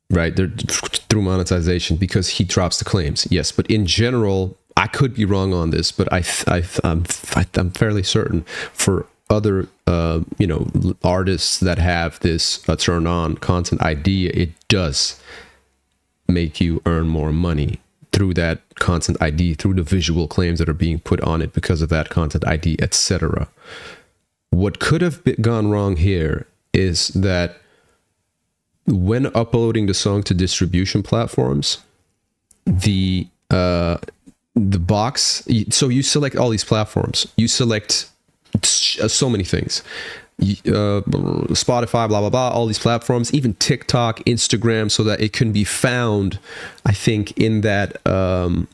right? They're through monetization because he drops the claims. Yes, but in general, I could be wrong on this, but I'm fairly certain for other artists that have this turn on content ID, it does make you earn more money through that content ID, through the visual claims that are being put on it because of that content ID, etc. What could have gone wrong here is that when uploading the song to distribution platforms, the box, so you select all these platforms, you select so many things, Spotify, blah blah blah, all these platforms, even TikTok, Instagram, so that it can be found, I think, in that on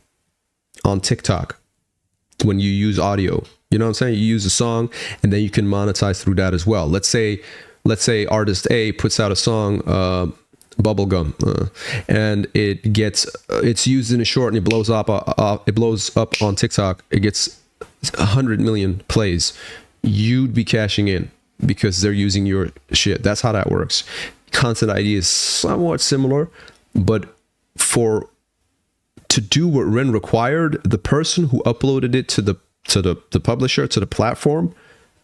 TikTok when you use audio, you know what I'm saying, you use a song and then you can monetize through that as well. Let's say artist A puts out a song, bubblegum, and it's used in a short and it blows up on TikTok, it gets 100 million plays, you'd be cashing in because they're using your shit. That's how that works. Content ID is somewhat similar, but to do what Ren required, the person who uploaded it to the publisher, to the platform,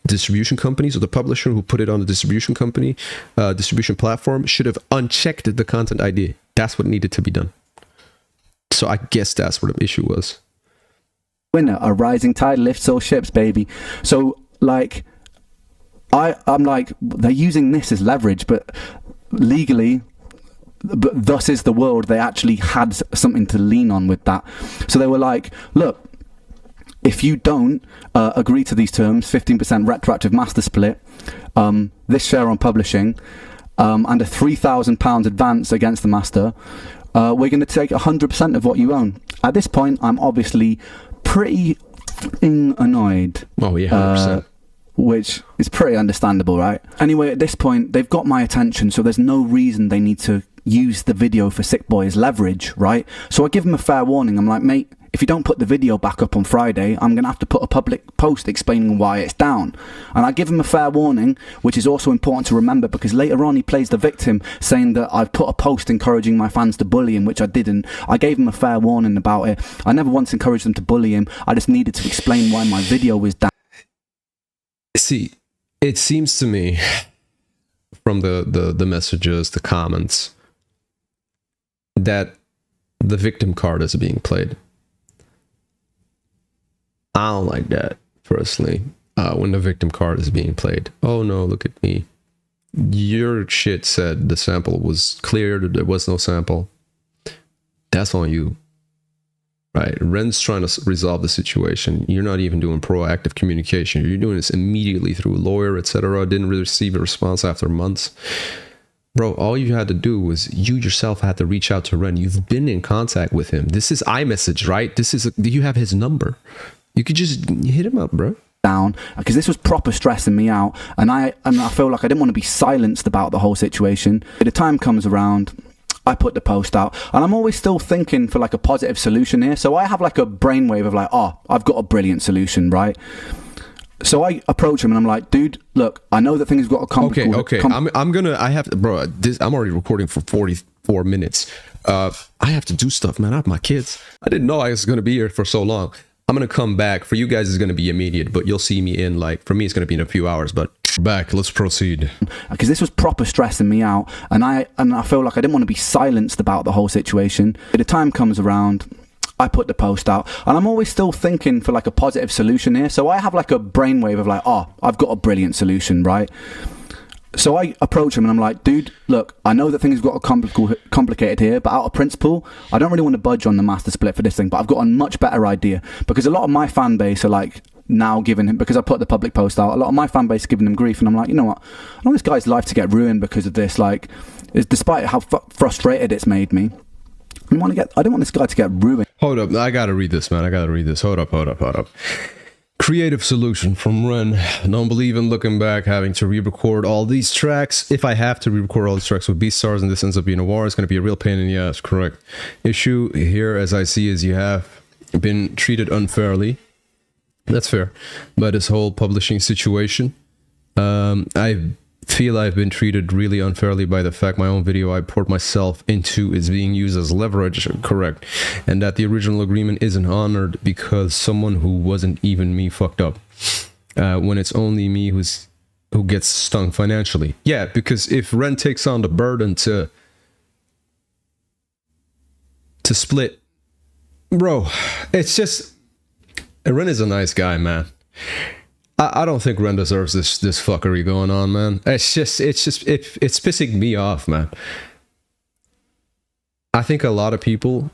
distribution companies, or the publisher who put it on the distribution company, distribution platform, should have unchecked the content ID. That's what needed to be done. So I guess that's what the issue was. Winner, a rising tide lifts all ships, baby. So like, I'm like, they're using this as leverage, but legally, but thus is the world. They actually had something to lean on with that. So they were like, look, if you don't agree to these terms, 15% retroactive master split, this share on publishing, and a £3,000 advance against the master, we're going to take 100% of what you own. At this point, I'm obviously pretty annoyed. Oh yeah, 100%. Which is pretty understandable, right? Anyway, at this point, they've got my attention, so there's no reason they need to use the video for Sick Boy as leverage, right? So I give them a fair warning. I'm like, mate, if you don't put the video back up on Friday, I'm going to have to put a public post explaining why it's down. And I give him a fair warning, which is also important to remember, because later on he plays the victim, saying that I've put a post encouraging my fans to bully him, which I didn't. I gave him a fair warning about it. I never once encouraged them to bully him. I just needed to explain why my video was down. See, it seems to me from the messages, the comments, that the victim card is being played. I don't like that, personally, when the victim card is being played. Oh no, look at me. Your shit said the sample was clear, there was no sample. That's on you. right? Ren's trying to resolve the situation. You're not even doing proactive communication. You're doing this immediately through a lawyer, etc. Didn't really receive a response after months. Bro, all you had to do was you yourself had to reach out to Ren. You've been in contact with him. This is iMessage, right? You have his number. You could just hit him up, bro. Down, because this was proper stressing me out, and I feel like I didn't want to be silenced about the whole situation. The time comes around, I put the post out, and I'm always still thinking for like a positive solution here. So I have like a brainwave of like, oh, I've got a brilliant solution, right? So I approach him and I'm like, dude, look, I know that things got a I'm already recording for 44 minutes. I have to do stuff, man. I have my kids. I didn't know I was going to be here for so long. I'm going to come back. For you guys, it's going to be immediate, but you'll see me in like, for me, it's going to be in a few hours, but back. Let's proceed. Because this was proper stressing me out, and I feel like I didn't want to be silenced about the whole situation. The time comes around, I put the post out, and I'm always still thinking for like a positive solution here. So I have like a brainwave of like, oh, I've got a brilliant solution, right? So I approach him and I'm like, dude, look, I know that things got complicated here, but out of principle, I don't really want to budge on the master split for this thing, but I've got a much better idea, because a lot of my fan base are like now giving him, because I put the public post out, a lot of my fan base are giving him grief, and I'm like, you know what, I don't want this guy's life to get ruined because of this, like, despite how frustrated it's made me. I don't want this guy to get ruined. Hold up, I gotta read this, man. I gotta read this. Hold up. Creative solution from Ren. Don't believe in looking back, having to re-record all these tracks. If I have to re-record all these tracks with B-stars and this ends up being a war, it's going to be a real pain in the ass. Correct. Issue here, as I see, is you have been treated unfairly. That's fair. By this whole publishing situation. I feel I've been treated really unfairly by the fact my own video I poured myself into is being used as leverage, correct, and that the original agreement isn't honored because someone who wasn't even me fucked up, when it's only me who gets stung financially. Yeah, because if Ren takes on the burden to split, bro, it's just, Ren is a nice guy, man. I don't think Ren deserves this fuckery going on, man. It's pissing me off, man. I think a lot of people,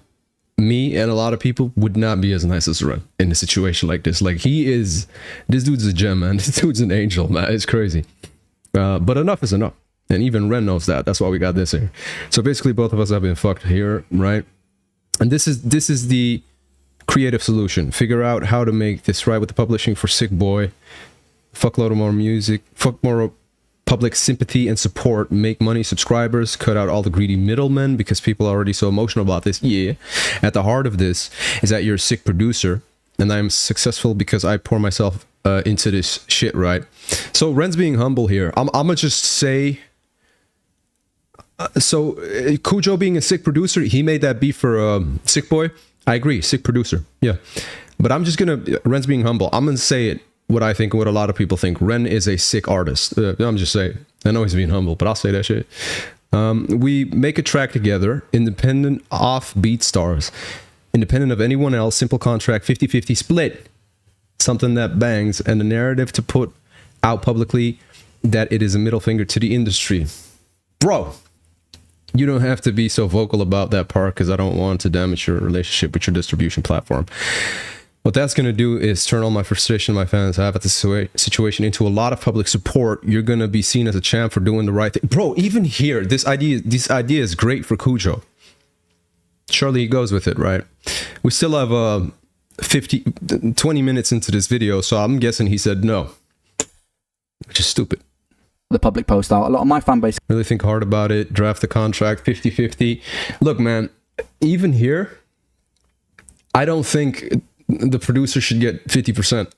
me and a lot of people, would not be as nice as Ren in a situation like this. Like, this dude's a gem, man. This dude's an angel, man. It's crazy. But enough is enough. And even Ren knows that. That's why we got this here. So basically, both of us have been fucked here, right? And this is the creative solution. Figure out how to make this right with the publishing for Sick Boy. Fuck load of more music. Fuck more public sympathy and support. Make money, subscribers. Cut out all the greedy middlemen, because people are already so emotional about this. Yeah. At the heart of this is that you're a sick producer, and I'm successful because I pour myself into this shit, right? So Ren's being humble here. I'm gonna just say, so KUJO being a sick producer, he made that beat for Sick Boy. I agree, sick producer, yeah. But I'm just gonna, Ren's being humble. I'm gonna say it, what I think, what a lot of people think. Ren is a sick artist. I'm just saying. I know he's being humble, but I'll say that shit. We make a track together, independent off BeatStars, independent of anyone else, simple contract, 50-50 split. Something that bangs, and a narrative to put out publicly that it is a middle finger to the industry. Bro, you don't have to be so vocal about that part, because I don't want to damage your relationship with your distribution platform. What that's going to do is turn all my frustration my fans have at the situation into a lot of public support. You're going to be seen as a champ for doing the right thing. Bro, even here, this idea is great for KUJO. Surely he goes with it, right? We still have 20 minutes into this video, so I'm guessing he said no, which is stupid. The public post out, a lot of my fan base really think hard about it, draft the contract 50-50. Look, man, even here, I don't think the producer should get 50%.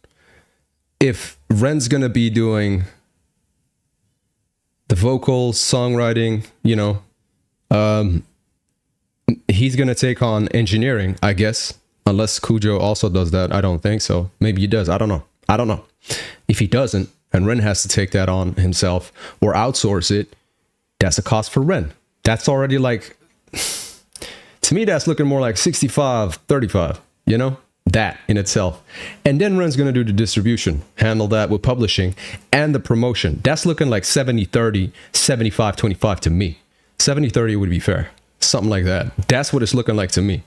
If Ren's gonna be doing the vocals, songwriting, you know, he's gonna take on engineering, I guess, unless KUJO also does that. I don't think so. Maybe he does. I don't know. If he doesn't, and Ren has to take that on himself or outsource it, that's a cost for Ren. That's already like, to me, that's looking more like 65-35, you know, that in itself. And then Ren's going to do the distribution, handle that with publishing and the promotion. That's looking like 70-30, 75-25 to me. 70-30 would be fair. Something like that. That's what it's looking like to me.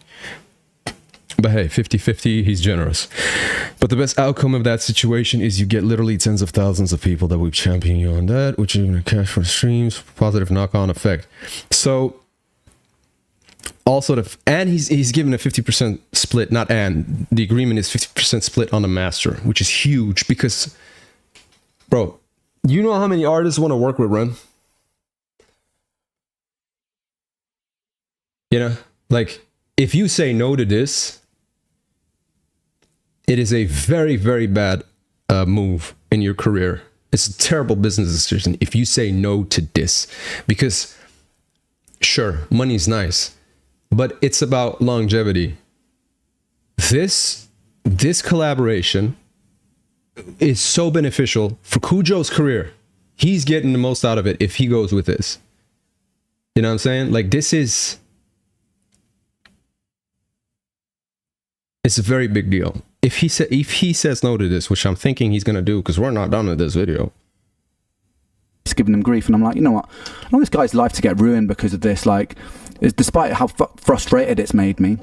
But hey, 50-50, he's generous. But the best outcome of that situation is you get literally tens of thousands of people that will champion you on that, which is going to cash for streams, positive knock-on effect. So, also, and he's given a 50% split, the agreement is 50% split on the master, which is huge because, bro, you know how many artists want to work with Ren? You know, like, if you say no to this, it is a very, very bad move in your career. It's a terrible business decision if you say no to this. Because, sure, money's nice, but it's about longevity. This collaboration is so beneficial for KUJO's career. He's getting the most out of it if he goes with this. You know what I'm saying? Like, it's a very big deal. If he says no to this, which I'm thinking he's gonna do, because we're not done with this video. It's giving him grief, and I'm like, you know what? I don't want this guy's life to get ruined because of this. Like, despite how frustrated it's made me,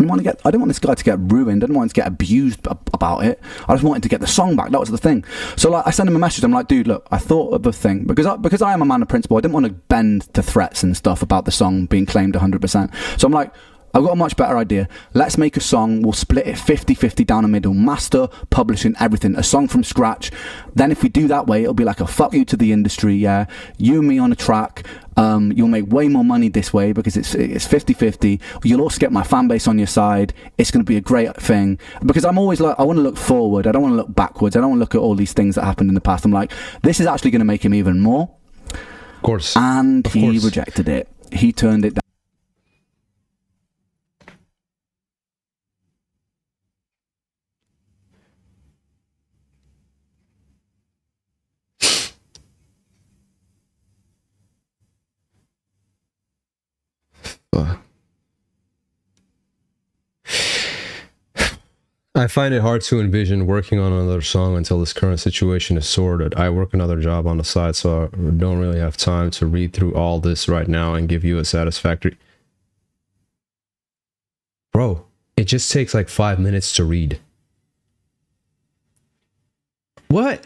I don't want this guy to get ruined. I don't want him to get abused about it. I just wanted to get the song back. That was the thing. So like, I sent him a message. I'm like, dude, look, I thought of a thing because I am a man of principle. I didn't want to bend to threats and stuff about the song being claimed 100%. So I'm like, I've got a much better idea. Let's make a song. We'll split it 50-50 down the middle. Master, publishing, everything. A song from scratch. Then if we do that way, it'll be like a fuck you to the industry, yeah? You and me on a track. You'll make way more money this way because it's 50-50. You'll also get my fan base on your side. It's going to be a great thing. Because I'm always like, I want to look forward. I don't want to look backwards. I don't want to look at all these things that happened in the past. I'm like, this is actually going to make him even more. Of course. And he rejected it. He turned it down. I find it hard to envision working on another song until this current situation is sorted. I work another job on the side, so I don't really have time to read through all this right now and give you a satisfactory... Bro, it just takes like 5 minutes to read. What?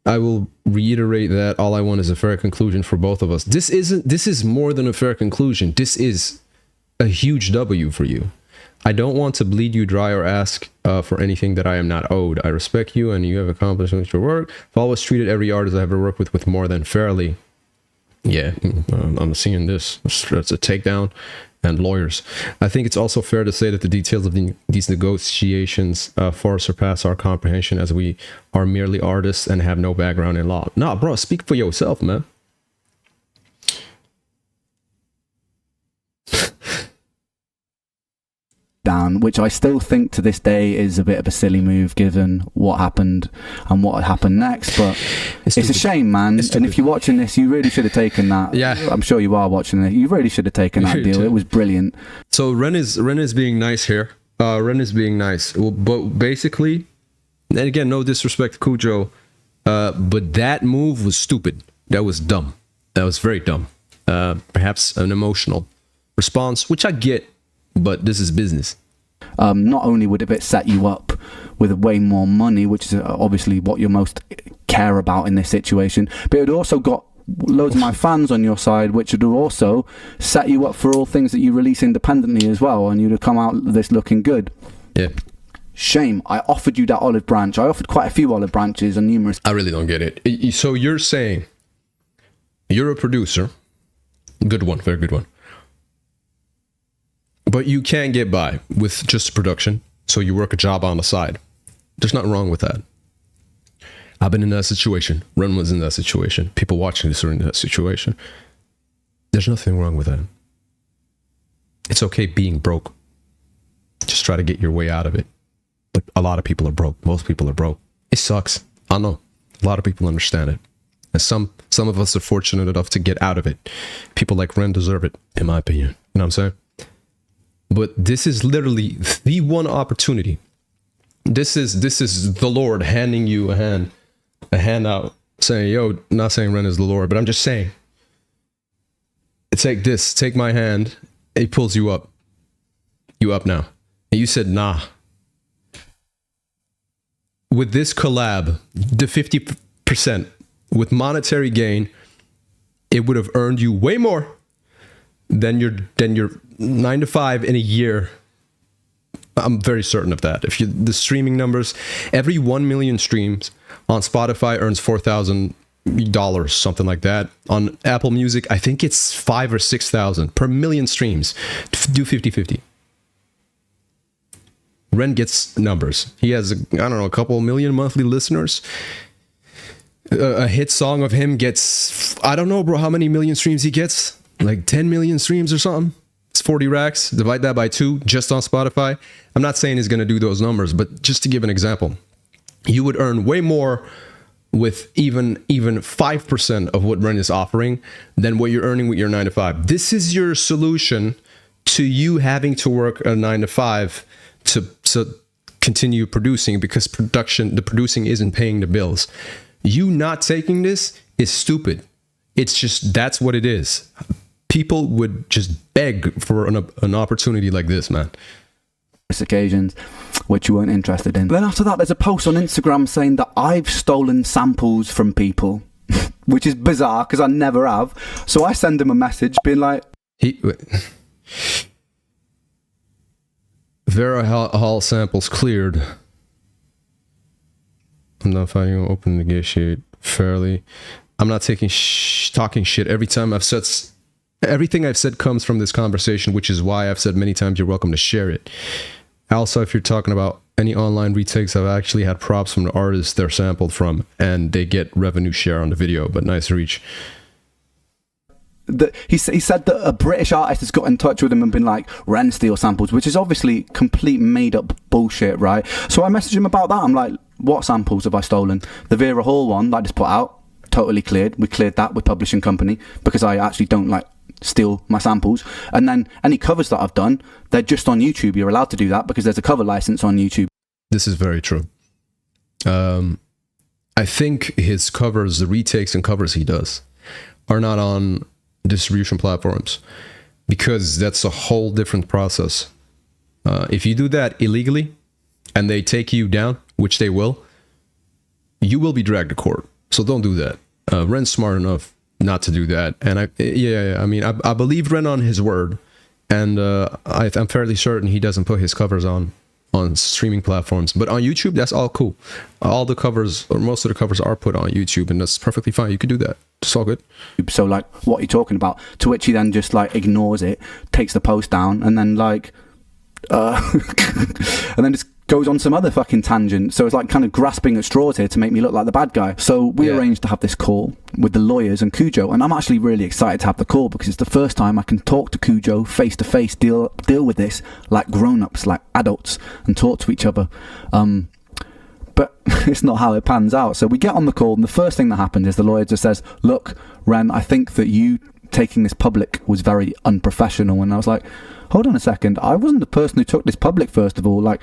I will reiterate that all I want is a fair conclusion for both of us. This is more than a fair conclusion. This is a huge W for you. I don't want to bleed you dry or ask for anything that I am not owed. I respect you and you have accomplished your work. I've always treated every artist I ever worked with more than fairly. Yeah, I'm seeing this. That's a takedown. And lawyers. I think it's also fair to say that the details of these negotiations far surpass our comprehension, as we are merely artists and have no background in law. Nah, bro, speak for yourself, man. Down, which I still think to this day is a bit of a silly move given what happened and what happened next, but it's a shame, man. And if you're watching this, you really should have taken that. Yeah, I'm sure you are watching it. You really should have taken that deal. It was brilliant. So Ren is being nice here. Ren is being nice, but basically, and again, no disrespect to KUJO, but that move was stupid. That was dumb. That was very dumb. Perhaps an emotional response, which I get. But this is business. Not only would it set you up with way more money, which is obviously what you most care about in this situation, but it also got loads of my fans on your side, which would also set you up for all things that you release independently as well, and you'd have come out of this looking good. Yeah. Shame. I offered you that olive branch. I offered quite a few olive branches and numerous... I really don't get it. So you're saying you're a producer. Good one. Very good one. But you can't get by with just production, so you work a job on the side. There's nothing wrong with that. I've been in that situation. Ren was in that situation. People watching this are in that situation. There's nothing wrong with that. It's okay being broke. Just try to get your way out of it. But a lot of people are broke. Most people are broke. It sucks. I know. A lot of people understand it. And some of us are fortunate enough to get out of it. People like Ren deserve it, in my opinion. You know what I'm saying? But this is literally the one opportunity. This is the Lord handing you a hand out, saying, yo, not saying Ren is the Lord, but I'm just saying, take this, take my hand. He pulls you up. You up now. And you said, nah. With this collab, the 50% with monetary gain, it would have earned you way more than your 9 to 5 in a year. I'm very certain of that. If you the streaming numbers, every 1 million streams on Spotify earns $4,000, something like that. On Apple Music, I think it's 5,000 or 6,000 per million streams. Do 50-50. Ren gets numbers. He has, a couple million monthly listeners. A hit song of him gets, I don't know, bro, how many million streams he gets? Like 10 million streams or something? It's 40 racks. Divide that by 2 just on Spotify. I'm not saying he's going to do those numbers, but just to give an example, you would earn way more with even 5% of what Ren is offering than what you're earning with your 9 to 5. This is your solution to you having to work a 9 to 5 to continue producing, because the producing isn't paying the bills. You not taking this is stupid. It's just, that's what it is. People would just beg for an opportunity like this, man. Occasions which you weren't interested in. Then after that, there's a post on Instagram saying that I've stolen samples from people, which is bizarre because I never have. So I send him a message being like, Vera Hall samples cleared. I'm not finding open negotiate fairly. I'm not talking shit. Everything I've said comes from this conversation, which is why I've said many times you're welcome to share it. Also, if you're talking about any online retakes, I've actually had props from the artists they're sampled from, and they get revenue share on the video, but nice reach. He said that a British artist has got in touch with him and been like, Ren steal samples, which is obviously complete made up bullshit, right? So I messaged him about that. I'm like, what samples have I stolen? The Vera Hall one that I just put out, totally cleared. We cleared that with publishing company because I actually don't like steal my samples. And then any covers that I've done, they're just on YouTube. You're allowed to do that because there's a cover license on YouTube. This is very true. I think his covers, the retakes and covers he does, are not on distribution platforms because that's a whole different process. If you do that illegally and they take you down, which they will, you will be dragged to court. So don't do that. Ren's smart enough not to do that. And I believe Ren on his word, and I'm fairly certain he doesn't put his covers on streaming platforms. But on YouTube, that's all cool. All the covers, or most of the covers, are put on YouTube, and that's perfectly fine. You could do that. It's all good. So like, what are you talking about? To which he then just like ignores it, takes the post down, and then like and then just goes on some other fucking tangent. So it's like kind of grasping at straws here to make me look like the bad guy. So we arranged to have this call with the lawyers and KUJO, and I'm actually really excited to have the call because it's the first time I can talk to KUJO face to face, deal with this like grown-ups, like adults, and talk to each other. But it's not how it pans out. So we get on the call, and the first thing that happens is the lawyer just says, look, Ren, I think that you taking this public was very unprofessional. And I was like, hold on a second, I wasn't the person who took this public, first of all. Like,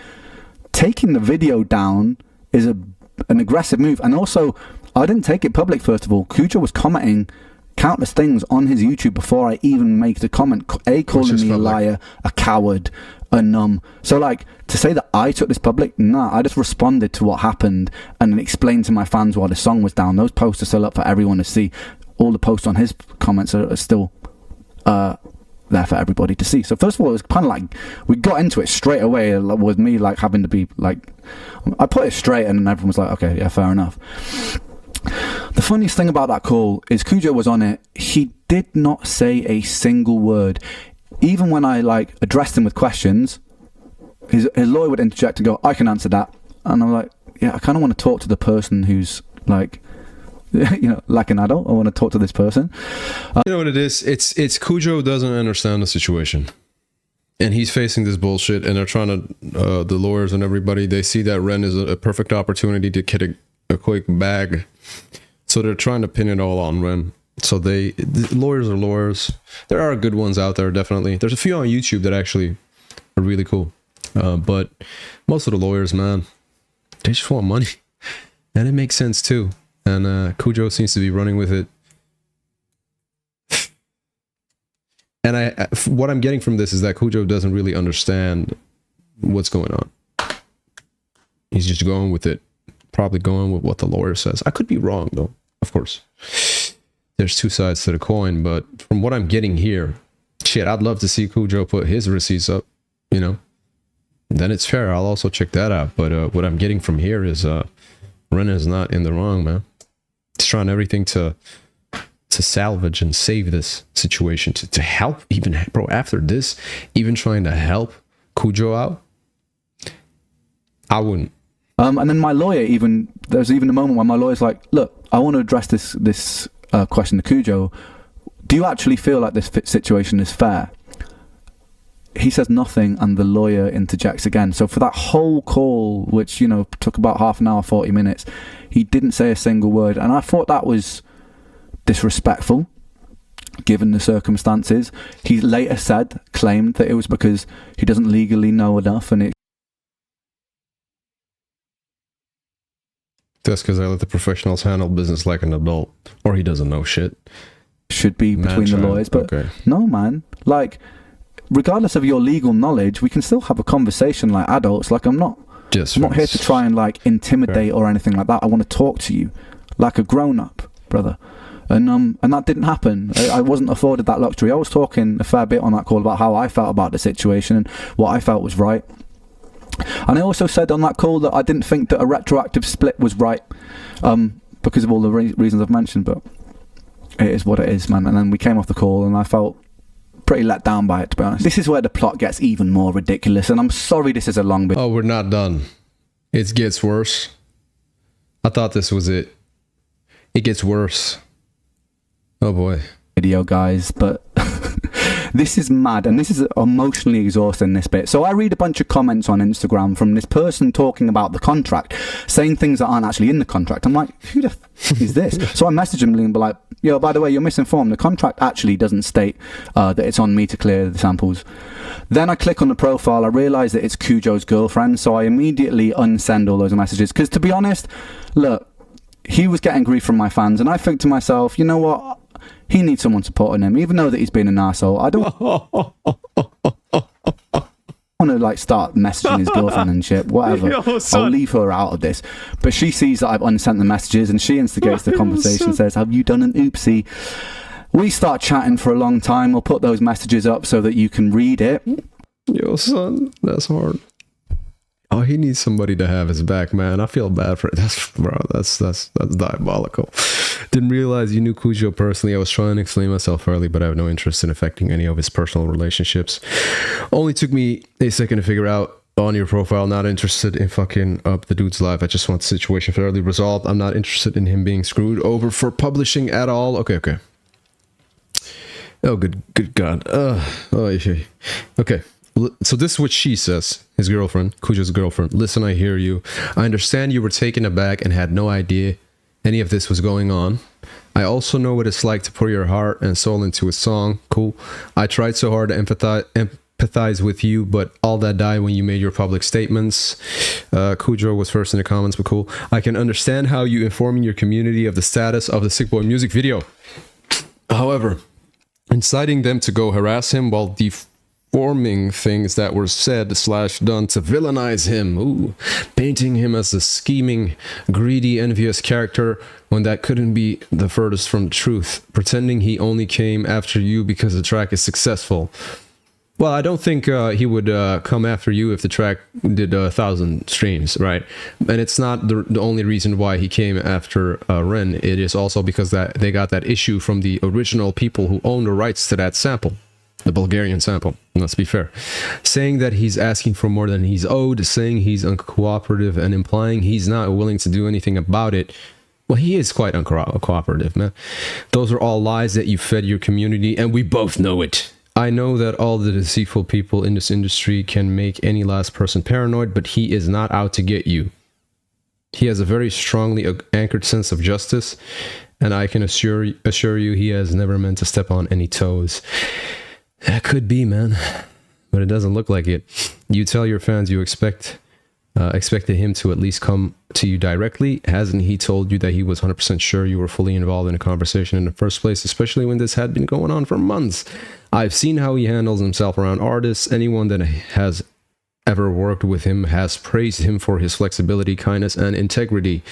taking the video down is an aggressive move. And also, I didn't take it public, first of all. KUJO was commenting countless things on his YouTube before I even made the comment, calling me a liar, a coward, a numb. So like, to say that I took this public, nah, I just responded to what happened and then explained to my fans why the song was down. Those posts are still up for everyone to see. All the posts on his comments are still there for everybody to see. So first of all, it was kind of like, we got into it straight away with me like having to be like, I put it straight, and then everyone was like, okay, yeah, fair enough. The funniest thing about that call is KUJO was on it. He did not say a single word. Even when I like addressed him with questions, his lawyer would interject and go, I can answer that. And I'm like, yeah, I kind of want to talk to the person who's like, you know, like an adult. I want to talk to this person. You know what it is? It's KUJO doesn't understand the situation. And he's facing this bullshit, and they're trying to, the lawyers and everybody, they see that Ren is a perfect opportunity to get a quick bag. So they're trying to pin it all on Ren. So the lawyers are lawyers. There are good ones out there, definitely. There's a few on YouTube that actually are really cool. But most of the lawyers, man, they just want money. And it makes sense too. And KUJO seems to be running with it. And what I'm getting from this is that KUJO doesn't really understand what's going on. He's just going with it. Probably going with what the lawyer says. I could be wrong, though. Of course. There's two sides to the coin, but from what I'm getting here, shit, I'd love to see KUJO put his receipts up, you know? Then it's fair. I'll also check that out. But what I'm getting from here is REN is not in the wrong, man. He's trying everything to salvage and save this situation, to help, even, bro, after this, even trying to help KUJO out. I wouldn't. And then my lawyer there's even a moment where my lawyer's like, look, I want to address this question to KUJO. Do you actually feel like this situation is fair? He says nothing, and the lawyer interjects again. So for that whole call, which, you know, took about half an hour, 40 minutes, he didn't say a single word. And I thought that was disrespectful, given the circumstances. He later claimed that it was because he doesn't legally know enough, and that's because I let the professionals handle business like an adult, or he doesn't know shit. Should be between the lawyers, but okay. No, man. Like, regardless of your legal knowledge, we can still have a conversation like adults. Like, I'm not here to try and like intimidate or anything like that. I want to talk to you like a grown-up, brother. And that didn't happen. I wasn't afforded that luxury. I was talking a fair bit on that call about how I felt about the situation and what I felt was right. And I also said on that call that I didn't think that a retroactive split was right, because of all the reasons I've mentioned, but it is what it is, man. And then we came off the call and I felt pretty let down by it, to be honest. This is where the plot gets even more ridiculous, and I'm sorry this is a long bit. Oh, we're not done. It gets worse. I thought this was it. It gets worse. Oh boy. Video, guys, but this is mad, and this is emotionally exhausting, this bit. So I read a bunch of comments on Instagram from this person talking about the contract, saying things that aren't actually in the contract. I'm like, who the f is this? So I message him and be like, yo, by the way, you're misinformed. The contract actually doesn't state that it's on me to clear the samples. Then I click on the profile. I realise that it's KUJO's girlfriend, so I immediately unsend all those messages. Because to be honest, look, he was getting grief from my fans, and I think to myself, you know what? He needs someone supporting him, even though that he's been an arsehole. I don't want to like start messaging his girlfriend and shit, whatever. I'll leave her out of this. But she sees that I've unsent the messages and she instigates the conversation, says, have you done an oopsie? We start chatting for a long time. We'll put those messages up so that you can read it. Yo, son, that's hard. Oh, he needs somebody to have his back, man. I feel bad for it. That's diabolical. Didn't realize you knew KUJO personally. I was trying to explain myself early, but I have no interest in affecting any of his personal relationships. Only took me a second to figure out on your profile. Not interested in fucking up the dude's life. I just want the situation fairly resolved. I'm not interested in him being screwed over for publishing at all. Okay. Oh, good God. Okay. So this is what she says, his girlfriend, KUJO's girlfriend. Listen, I hear you. I understand you were taken aback and had no idea any of this was going on. I also know what it's like to pour your heart and soul into a song. Cool. I tried so hard to empathize with you, but all that died when you made your public statements. KUJO was first in the comments, but cool. I can understand how you informing your community of the status of the Sick Boy music video. However, inciting them to go harass him while deforming things that were said / done to villainize him, painting him as a scheming, greedy, envious character when that couldn't be the furthest from the truth, pretending he only came after you because the track is successful. Well, I don't think he would come after you if the track did 1,000 streams, right? And it's not the only reason why he came after REN. It is also because that they got that issue from the original people who own the rights to that sample. The Bulgarian sample, let's be fair. Saying that he's asking for more than he's owed, saying he's uncooperative, and implying he's not willing to do anything about it. Well, he is quite uncooperative, man. Those are all lies that you fed your community, and we both know it. I know that all the deceitful people in this industry can make any last person paranoid, but he is not out to get you. He has a very strongly anchored sense of justice, and I can assure you he has never meant to step on any toes. That could be, man, but it doesn't look like it. You tell your fans you expected him to at least come to you directly. Hasn't he told you that he was 100% sure you were fully involved in a conversation in the first place, especially when this had been going on for months? I've seen how he handles himself around artists. Anyone that has ever worked with him has praised him for his flexibility, kindness, and integrity.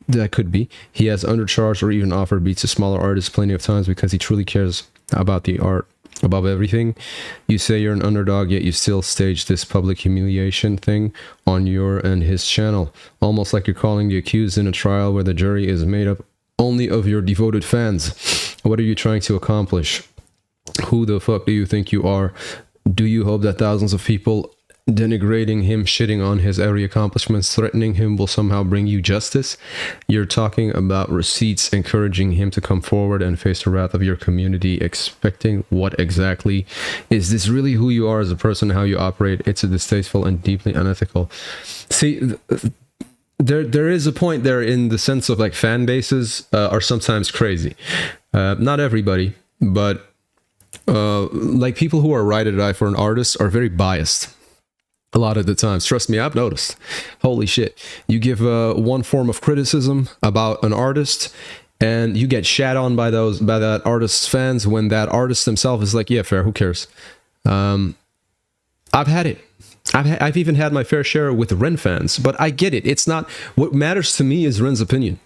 That could be. He has undercharged or even offered beats to smaller artists plenty of times because he truly cares about the art above everything. You say you're an underdog, yet you still stage this public humiliation thing on your and his channel. Almost like you're calling the accused in a trial where the jury is made up only of your devoted fans. What are you trying to accomplish? Who the fuck do you think you are? Do you hope that thousands of people denigrating him, shitting on his every accomplishments, threatening him will somehow bring you justice? You're talking about receipts, encouraging him to come forward and face the wrath of your community, expecting what exactly? Is this really who you are as a person, how you operate? It's a distasteful and deeply unethical. See, there is a point there in the sense of like fan bases are sometimes crazy. Not everybody, but like people who are ride or die for an artist are very biased a lot of the times. Trust me, I've noticed. Holy shit. You give one form of criticism about an artist and you get shat on by that artist's fans when that artist himself is like, yeah, fair, who cares? I've had it. I've even had my fair share with REN fans, but I get it. It's not what matters to me is REN's opinion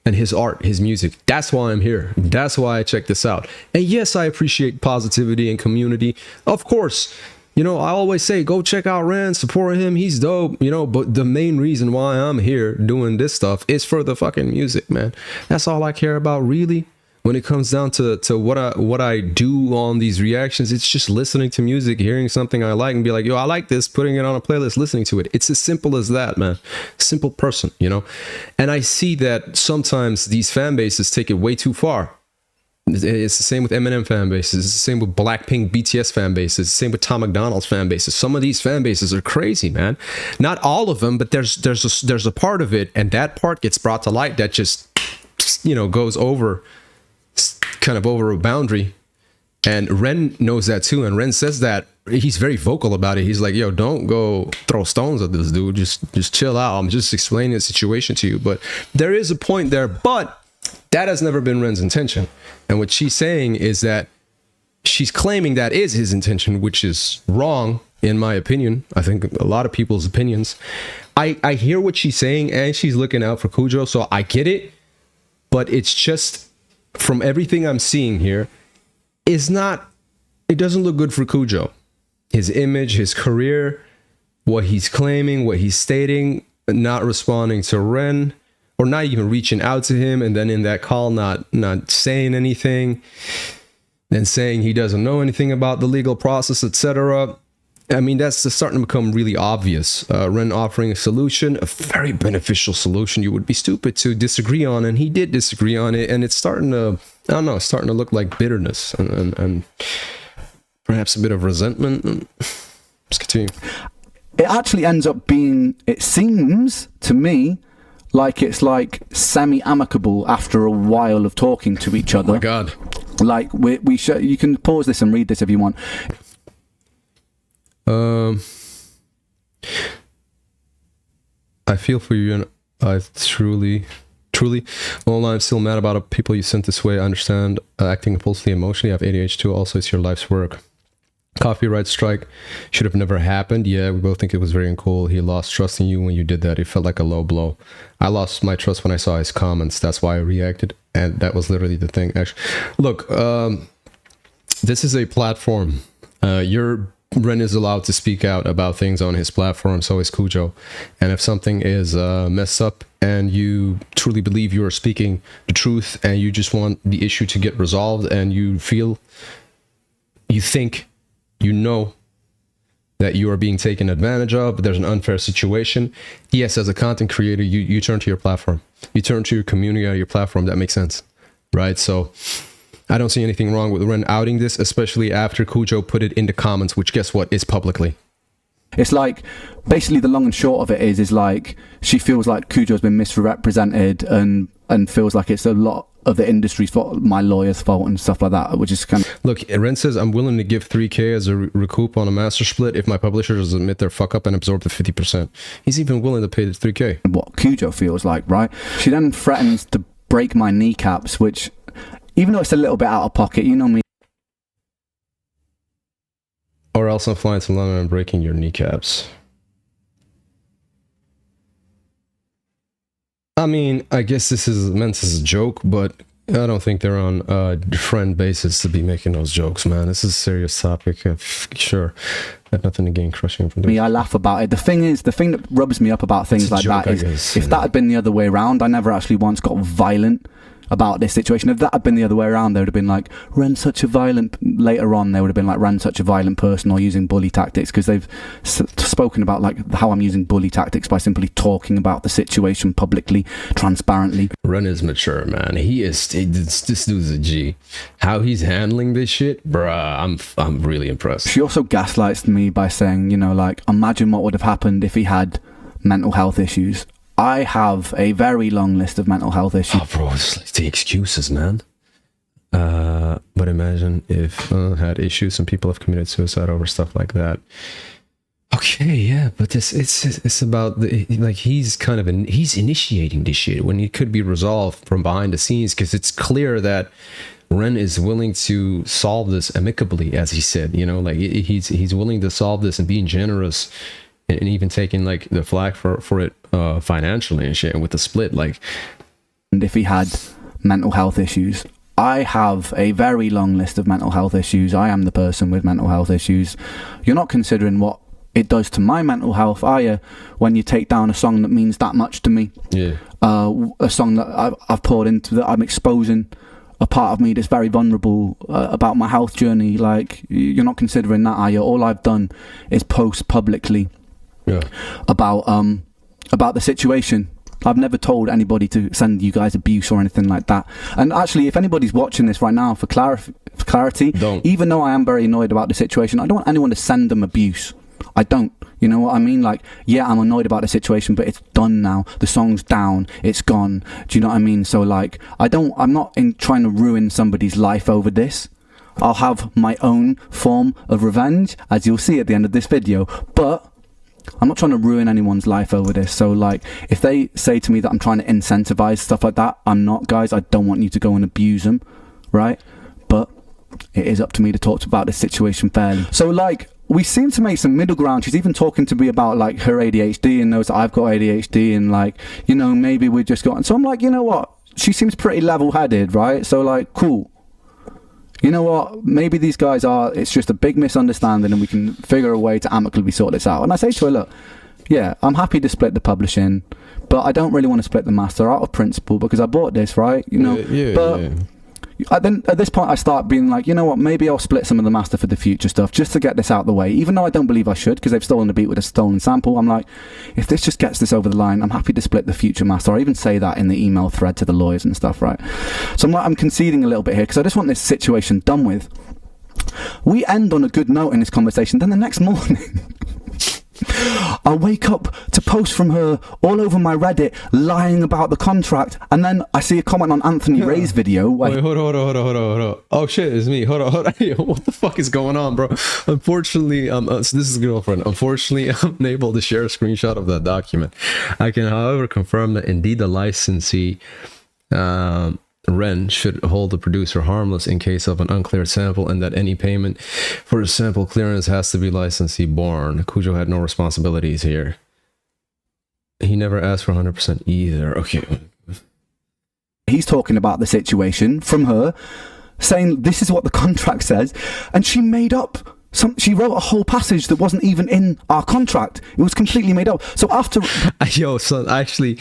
and his art, his music. That's why I'm here. That's why I check this out. And yes, I appreciate positivity and community. Of course, you know, I always say, go check out REN, support him. He's dope, you know, but the main reason why I'm here doing this stuff is for the fucking music, man. That's all I care about, really. When it comes down to what I do on these reactions, it's just listening to music, hearing something I like and be like, yo, I like this, putting it on a playlist, listening to it. It's as simple as that, man. Simple person, you know? And I see that sometimes these fan bases take it way too far. It's the same with Eminem fan bases. It's the same with Blackpink, BTS fan bases. It's the same with Tom McDonald's fan bases. Some of these fan bases are crazy, man. Not all of them, but there's a part of it, and that part gets brought to light that just, you know, goes over kind of over a boundary. And REN knows that too, and REN says that. He's very vocal about it. He's like, yo, don't go throw stones at this dude. Just chill out. I'm just explaining the situation to you. But there is a point there, but that has never been REN's intention. And what she's saying is that she's claiming that is his intention, which is wrong, in my opinion. I think a lot of people's opinions. I hear what she's saying, and she's looking out for KUJO, so I get it. But it's just, from everything I'm seeing here, it doesn't look good for KUJO. His image, his career, what he's claiming, what he's stating, not responding to REN, or not even reaching out to him, and then in that call not saying anything, then saying he doesn't know anything about the legal process, etc. I mean, that's starting to become really obvious. REN offering a solution, a very beneficial solution you would be stupid to disagree on, and he did disagree on it, and it's starting to, I don't know, it's starting to look like bitterness and perhaps a bit of resentment. Let's continue. It actually ends up being, it seems to me, like it's like semi-amicable after a while of talking to each other. Oh my God. Like you can pause this and read this if you want. I feel for you, and I truly, well, I'm still mad about people you sent this way. I understand acting impulsively, emotionally. I have ADHD too. Also, it's your life's work. Copyright strike should have never happened. Yeah, we both think it was very uncool. He lost trust in you when you did that. It felt like a low blow. I lost my trust when I saw his comments. That's why I reacted, and that was literally the thing. Actually, look, this is a platform. REN is allowed to speak out about things on his platform, so is KUJO. And if something is messed up and you truly believe you are speaking the truth and you just want the issue to get resolved, and you think you know that you are being taken advantage of, but there's an unfair situation, yes, as a content creator, you turn to your platform. You turn to your community or your platform. That makes sense, right? So I don't see anything wrong with REN outing this, especially after KUJO put it in the comments, which, guess what, is publicly. It's like, basically the long and short of it is like, she feels like KUJO's been misrepresented and feels like it's a lot of the industry's fault, my lawyer's fault and stuff like that, which is kind of... Look, REN says, I'm willing to give $3K as a recoup on a master split if my publishers admit their fuck up and absorb the 50%. He's even willing to pay the $3K. What KUJO feels like, right? She then threatens to break my kneecaps, which, even though it's a little bit out of pocket, you know me. Or else I'm flying to London and breaking your kneecaps. I mean, I guess this is meant as a joke, but I don't think they're on a friend basis to be making those jokes, man. This is a serious topic. Sure, I have nothing to gain crushing from this. I laugh about it. The thing that rubs me up about things like joke, that is, if that had been the other way around, I never actually once got violent about this situation. If that had been the other way around, they would have been like, Ren's such a violent, later on they would have been like, Ren's such a violent person, or using bully tactics, because they've spoken about like how I'm using bully tactics by simply talking about the situation publicly, transparently. Ren is mature, man. This dude's a G. How he's handling this shit, bruh, I'm really impressed. She also gaslights me by saying, you know, like, imagine what would have happened if he had mental health issues. I have a very long list of mental health issues. Oh, bro, it's like the excuses, man. But imagine if had issues and people have committed suicide over stuff like that. Okay, yeah, but it's about he's initiating this shit when it could be resolved from behind the scenes, because it's clear that Ren is willing to solve this amicably, as he said. You know, like he's willing to solve this and being generous. And even taking like the flag for it financially and shit, and with the split, like. And if he had mental health issues, I have a very long list of mental health issues. I am the person with mental health issues. You're not considering what it does to my mental health, are you? When you take down a song that means that much to me, yeah, a song that I've poured into, that I'm exposing a part of me that's very vulnerable about my health journey. Like, you're not considering that, are you? All I've done is post publicly. Yeah. About the situation. I've never told anybody to send you guys abuse or anything like that. And actually, if anybody's watching this right now, for clarity, even though I am very annoyed about the situation, I don't want anyone to send them abuse. I don't. You know what I mean? Like, yeah, I'm annoyed about the situation, but it's done now. The song's down. It's gone. Do you know what I mean? So, like, I'm not trying to ruin somebody's life over this. I'll have my own form of revenge, as you'll see at the end of this video. But I'm not trying to ruin anyone's life over this. So, like, if they say to me that I'm trying to incentivize stuff like that, I'm not, guys. I don't want you to go and abuse them, right? But it is up to me to talk about this situation fairly. So, like, we seem to make some middle ground. She's even talking to me about, like, her ADHD and knows that I've got ADHD, and, like, you know, maybe we've just got... So I'm like, you know what? She seems pretty level-headed, right? So, like, cool. You know what, maybe these guys it's just a big misunderstanding and we can figure a way to amicably sort this out. And I say to her, look, yeah, I'm happy to split the publishing, but I don't really want to split the master out of principle, because I bought this, right? You know, then at this point I start being like, you know what, maybe I'll split some of the master for the future stuff just to get this out of the way, even though I don't believe I should, because they've stolen the beat with a stolen sample. I'm like, if this just gets this over the line, I'm happy to split the future master. I even say that in the email thread to the lawyers and stuff, right? So I'm conceding a little bit here, because I just want this situation done with. We end on a good note in this conversation. Then the next morning I wake up to posts from her all over my Reddit lying about the contract, and then I see a comment on Anthony Ray's video. Wait, hold on. Oh shit, it's me. Hold on. What the fuck is going on, bro? Unfortunately, so this is a girlfriend. Unfortunately, I'm unable to share a screenshot of that document. I can, however, confirm that indeed the licensee, REN, should hold the producer harmless in case of an uncleared sample, and that any payment for sample clearance has to be licensee borne. KUJO had no responsibilities here. He never asked for 100% either. Okay. He's talking about the situation from her, saying this is what the contract says, and she made up she wrote a whole passage that wasn't even in our contract. It was completely made up. So after... Yo, son, actually,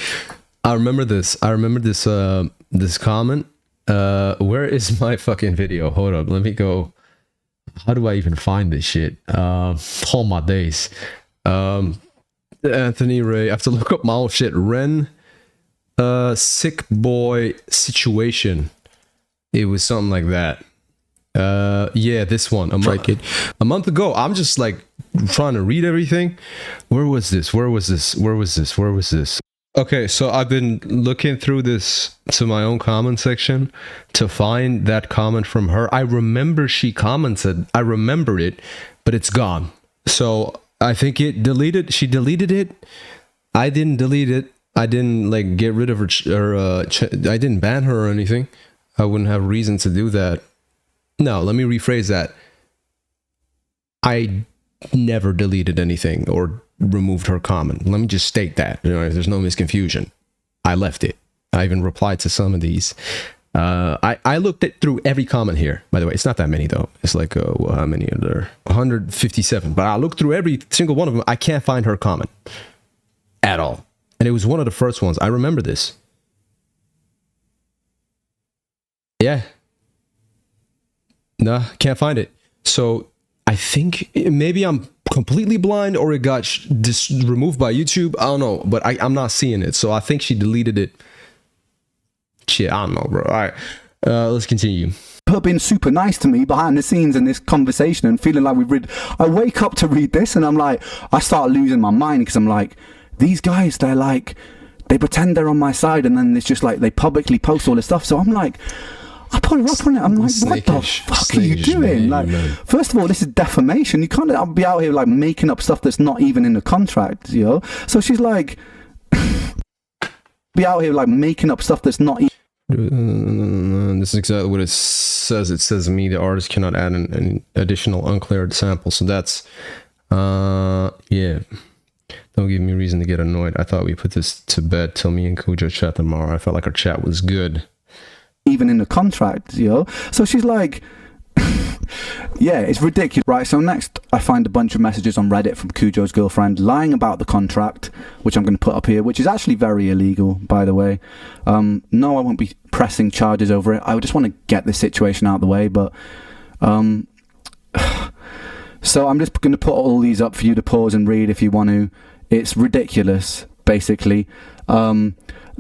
I remember this this comment. Where is my fucking video? Hold up, let me go. How do I even find this shit? All my days. Anthony Ray, I have to look up my old shit. REN sick boy situation. It was something like that. Yeah, this one. A month ago. I'm just like trying to read everything. Where was this? Okay, so I've been looking through this to my own comment section to find that comment from her. I remember she commented. I remember it, but it's gone. So I think she deleted it. I didn't delete it. I didn't like get rid of her, I didn't ban her or anything. I wouldn't have reason to do that. No, let me rephrase that. I never deleted anything or removed her comment. Let me just state that, you know, there's no misconfusion. I left it. I even replied to some of these. I looked through every comment here, by the way. It's not that many though. It's like, well, how many are there? 157. But I looked through every single one of them. I can't find her comment at all. And it was one of the first ones. I remember this. Yeah. Nah, can't find it. So I think maybe I'm completely blind, or it got removed by YouTube. I don't know, but I'm not seeing it. So I think she deleted it. Shit, I don't know, bro. All right, let's continue. Her being super nice to me behind the scenes in this conversation and feeling like we've read. I wake up to read this and I'm like, I start losing my mind because I'm like, these guys, they're like, they pretend they're on my side and then it's just like they publicly post all this stuff. So I'm like, I put her up on it. I'm like, what the fuck are you doing? Like, first of all, this is defamation. You can't be out here like making up stuff that's not even in the contract, you know? So she's like, be out here like making up stuff that's not even. This is exactly what it says. It says me, the artist, cannot add an additional uncleared sample. So that's, yeah. Don't give me reason to get annoyed. I thought we put this to bed till me and KUJO chat tomorrow. I felt like our chat was good. Even in the contract, you know? So she's like, yeah, it's ridiculous. Right, so next I find a bunch of messages on Reddit from KUJO's girlfriend lying about the contract, which I'm going to put up here, which is actually very illegal, by the way. No, I won't be pressing charges over it. I just want to get this situation out of the way, but... so I'm just going to put all these up for you to pause and read if you want to. It's ridiculous, basically.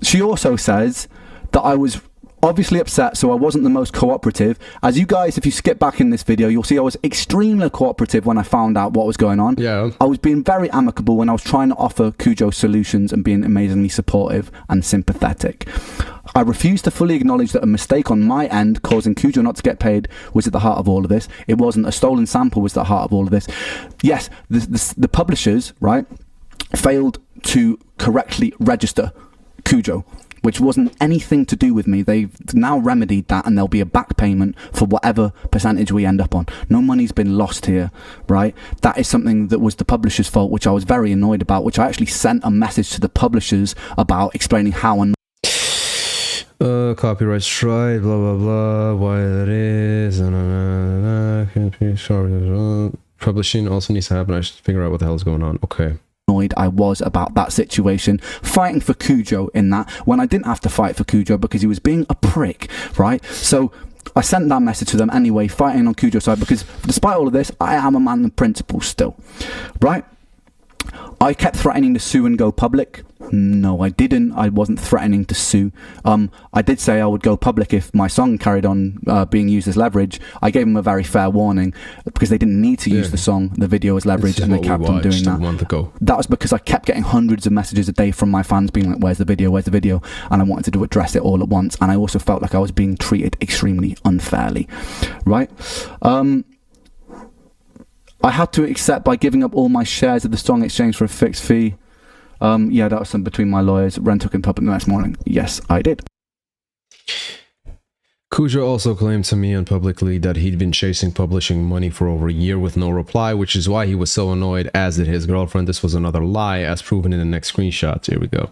She also says that I was obviously upset, so I wasn't the most cooperative. As you guys, if you skip back in this video, you'll see I was extremely cooperative when I found out what was going on. Yeah. I was being very amicable when I was trying to offer KUJO solutions and being amazingly supportive and sympathetic. I refuse to fully acknowledge that a mistake on my end causing KUJO not to get paid was at the heart of all of this. It wasn't. A stolen sample was at the heart of all of this. Yes, the publishers, right, failed to correctly register KUJO, which wasn't anything to do with me. They've now remedied that and there'll be a back payment for whatever percentage we end up on. No money's been lost here, right? That is something that was the publisher's fault, which I was very annoyed about, which I actually sent a message to the publishers about, explaining how annoyed. Copyright strike, blah blah blah, why that is, can't be sure. Publishing also needs to happen. I should figure out what the hell is going on. Okay. I was about that situation, fighting for KUJO in that, when I didn't have to fight for KUJO because he was being a prick, right? So I sent that message to them anyway, fighting on KUJO's side, because despite all of this, I am a man of principle still, right? I kept threatening to sue and go public. No, I didn't. I wasn't threatening to sue. I did say I would go public if my song carried on being used as leverage. I gave them a very fair warning because they didn't need to use the song, the video as leverage, and they kept on doing that. That was because I kept getting hundreds of messages a day from my fans being like, where's the video, where's the video? And I wanted to address it all at once. And I also felt like I was being treated extremely unfairly, right? I had to accept by giving up all my shares of the song in exchange for a fixed fee. Yeah, that was some between my lawyers. Ren took him public the next morning. Yes, I did. KUJO also claimed to me unpublicly that he'd been chasing publishing money for over a year with no reply, which is why he was so annoyed, as did his girlfriend. This was another lie, as proven in the next screenshots. Here we go.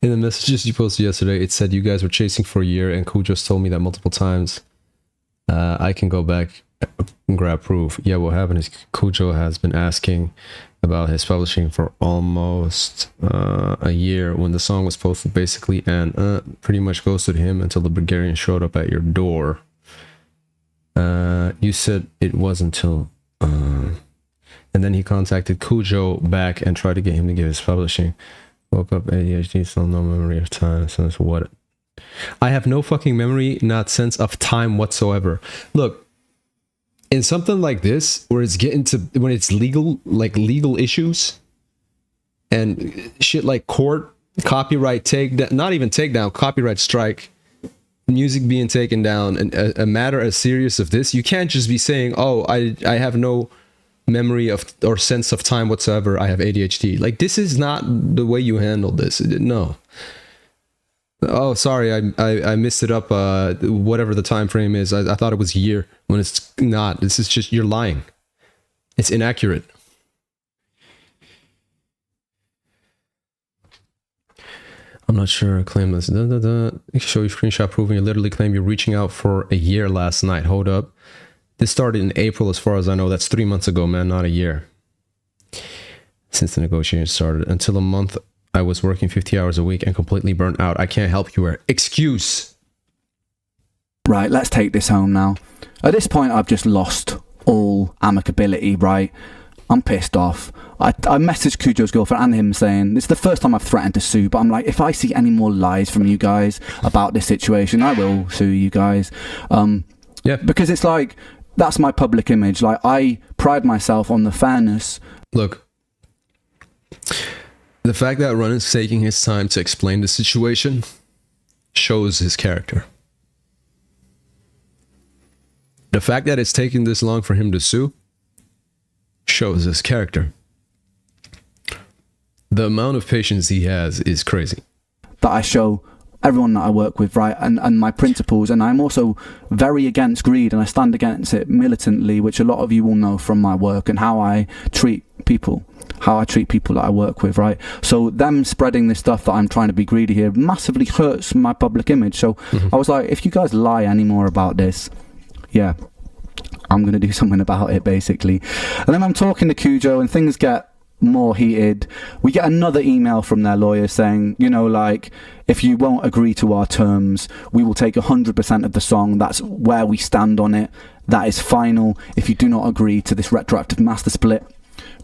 In the messages you posted yesterday, it said you guys were chasing for a year, and KUJO told me that multiple times. I can go back and grab proof. Yeah, what happened is KUJO has been asking about his publishing for almost a year when the song was posted, basically, and pretty much ghosted him until the Bulgarian showed up at your door. You said it was until... and then he contacted KUJO back and tried to get him to give his publishing. Woke up ADHD, still no memory of time. So that's what. I have no fucking memory, not sense of time whatsoever. Look, in something like this, where it's getting to when it's legal, like legal issues, and shit like court, copyright takedown, not even takedown, copyright strike, music being taken down, and a matter as serious of this, you can't just be saying, "Oh, I have no memory of or sense of time whatsoever. I have ADHD." Like, this is not the way you handle this. No. Oh, sorry, I missed it up. Whatever the time frame is, I thought it was a year when it's not. This is just you're lying. It's inaccurate. I'm not sure. Claim this. Show you screenshot proving you literally claim you're reaching out for a year last night. Hold up. This started in April, as far as I know. That's 3 months ago, man, not a year. Since the negotiation started. Until a month, I was working 50 hours a week and completely burnt out. I can't help you. Excuse. Right, let's take this home now. At this point, I've just lost all amicability, right? I'm pissed off. I messaged Kujo's girlfriend and him saying, this is the first time I've threatened to sue, but I'm like, if I see any more lies from you guys about this situation, I will sue you guys. Yeah. Because it's like, that's my public image. Like, I pride myself on the fairness. Look, the fact that Ron is taking his time to explain the situation shows his character. The fact that it's taking this long for him to sue shows his character. The amount of patience he has is crazy. That I show everyone that I work with, right, and my principles, and I'm also very against greed, and I stand against it militantly, which a lot of you will know from my work and how I treat people that I work with, right? So them spreading this stuff that I'm trying to be greedy here massively hurts my public image. So I was like, if you guys lie anymore about this, yeah, I'm going to do something about it, basically. And then I'm talking to Kujo and things get more heated. We get another email from their lawyer saying, you know, like, if you won't agree to our terms, we will take 100% of the song. That's where we stand on it. That is final. If you do not agree to this retroactive master split,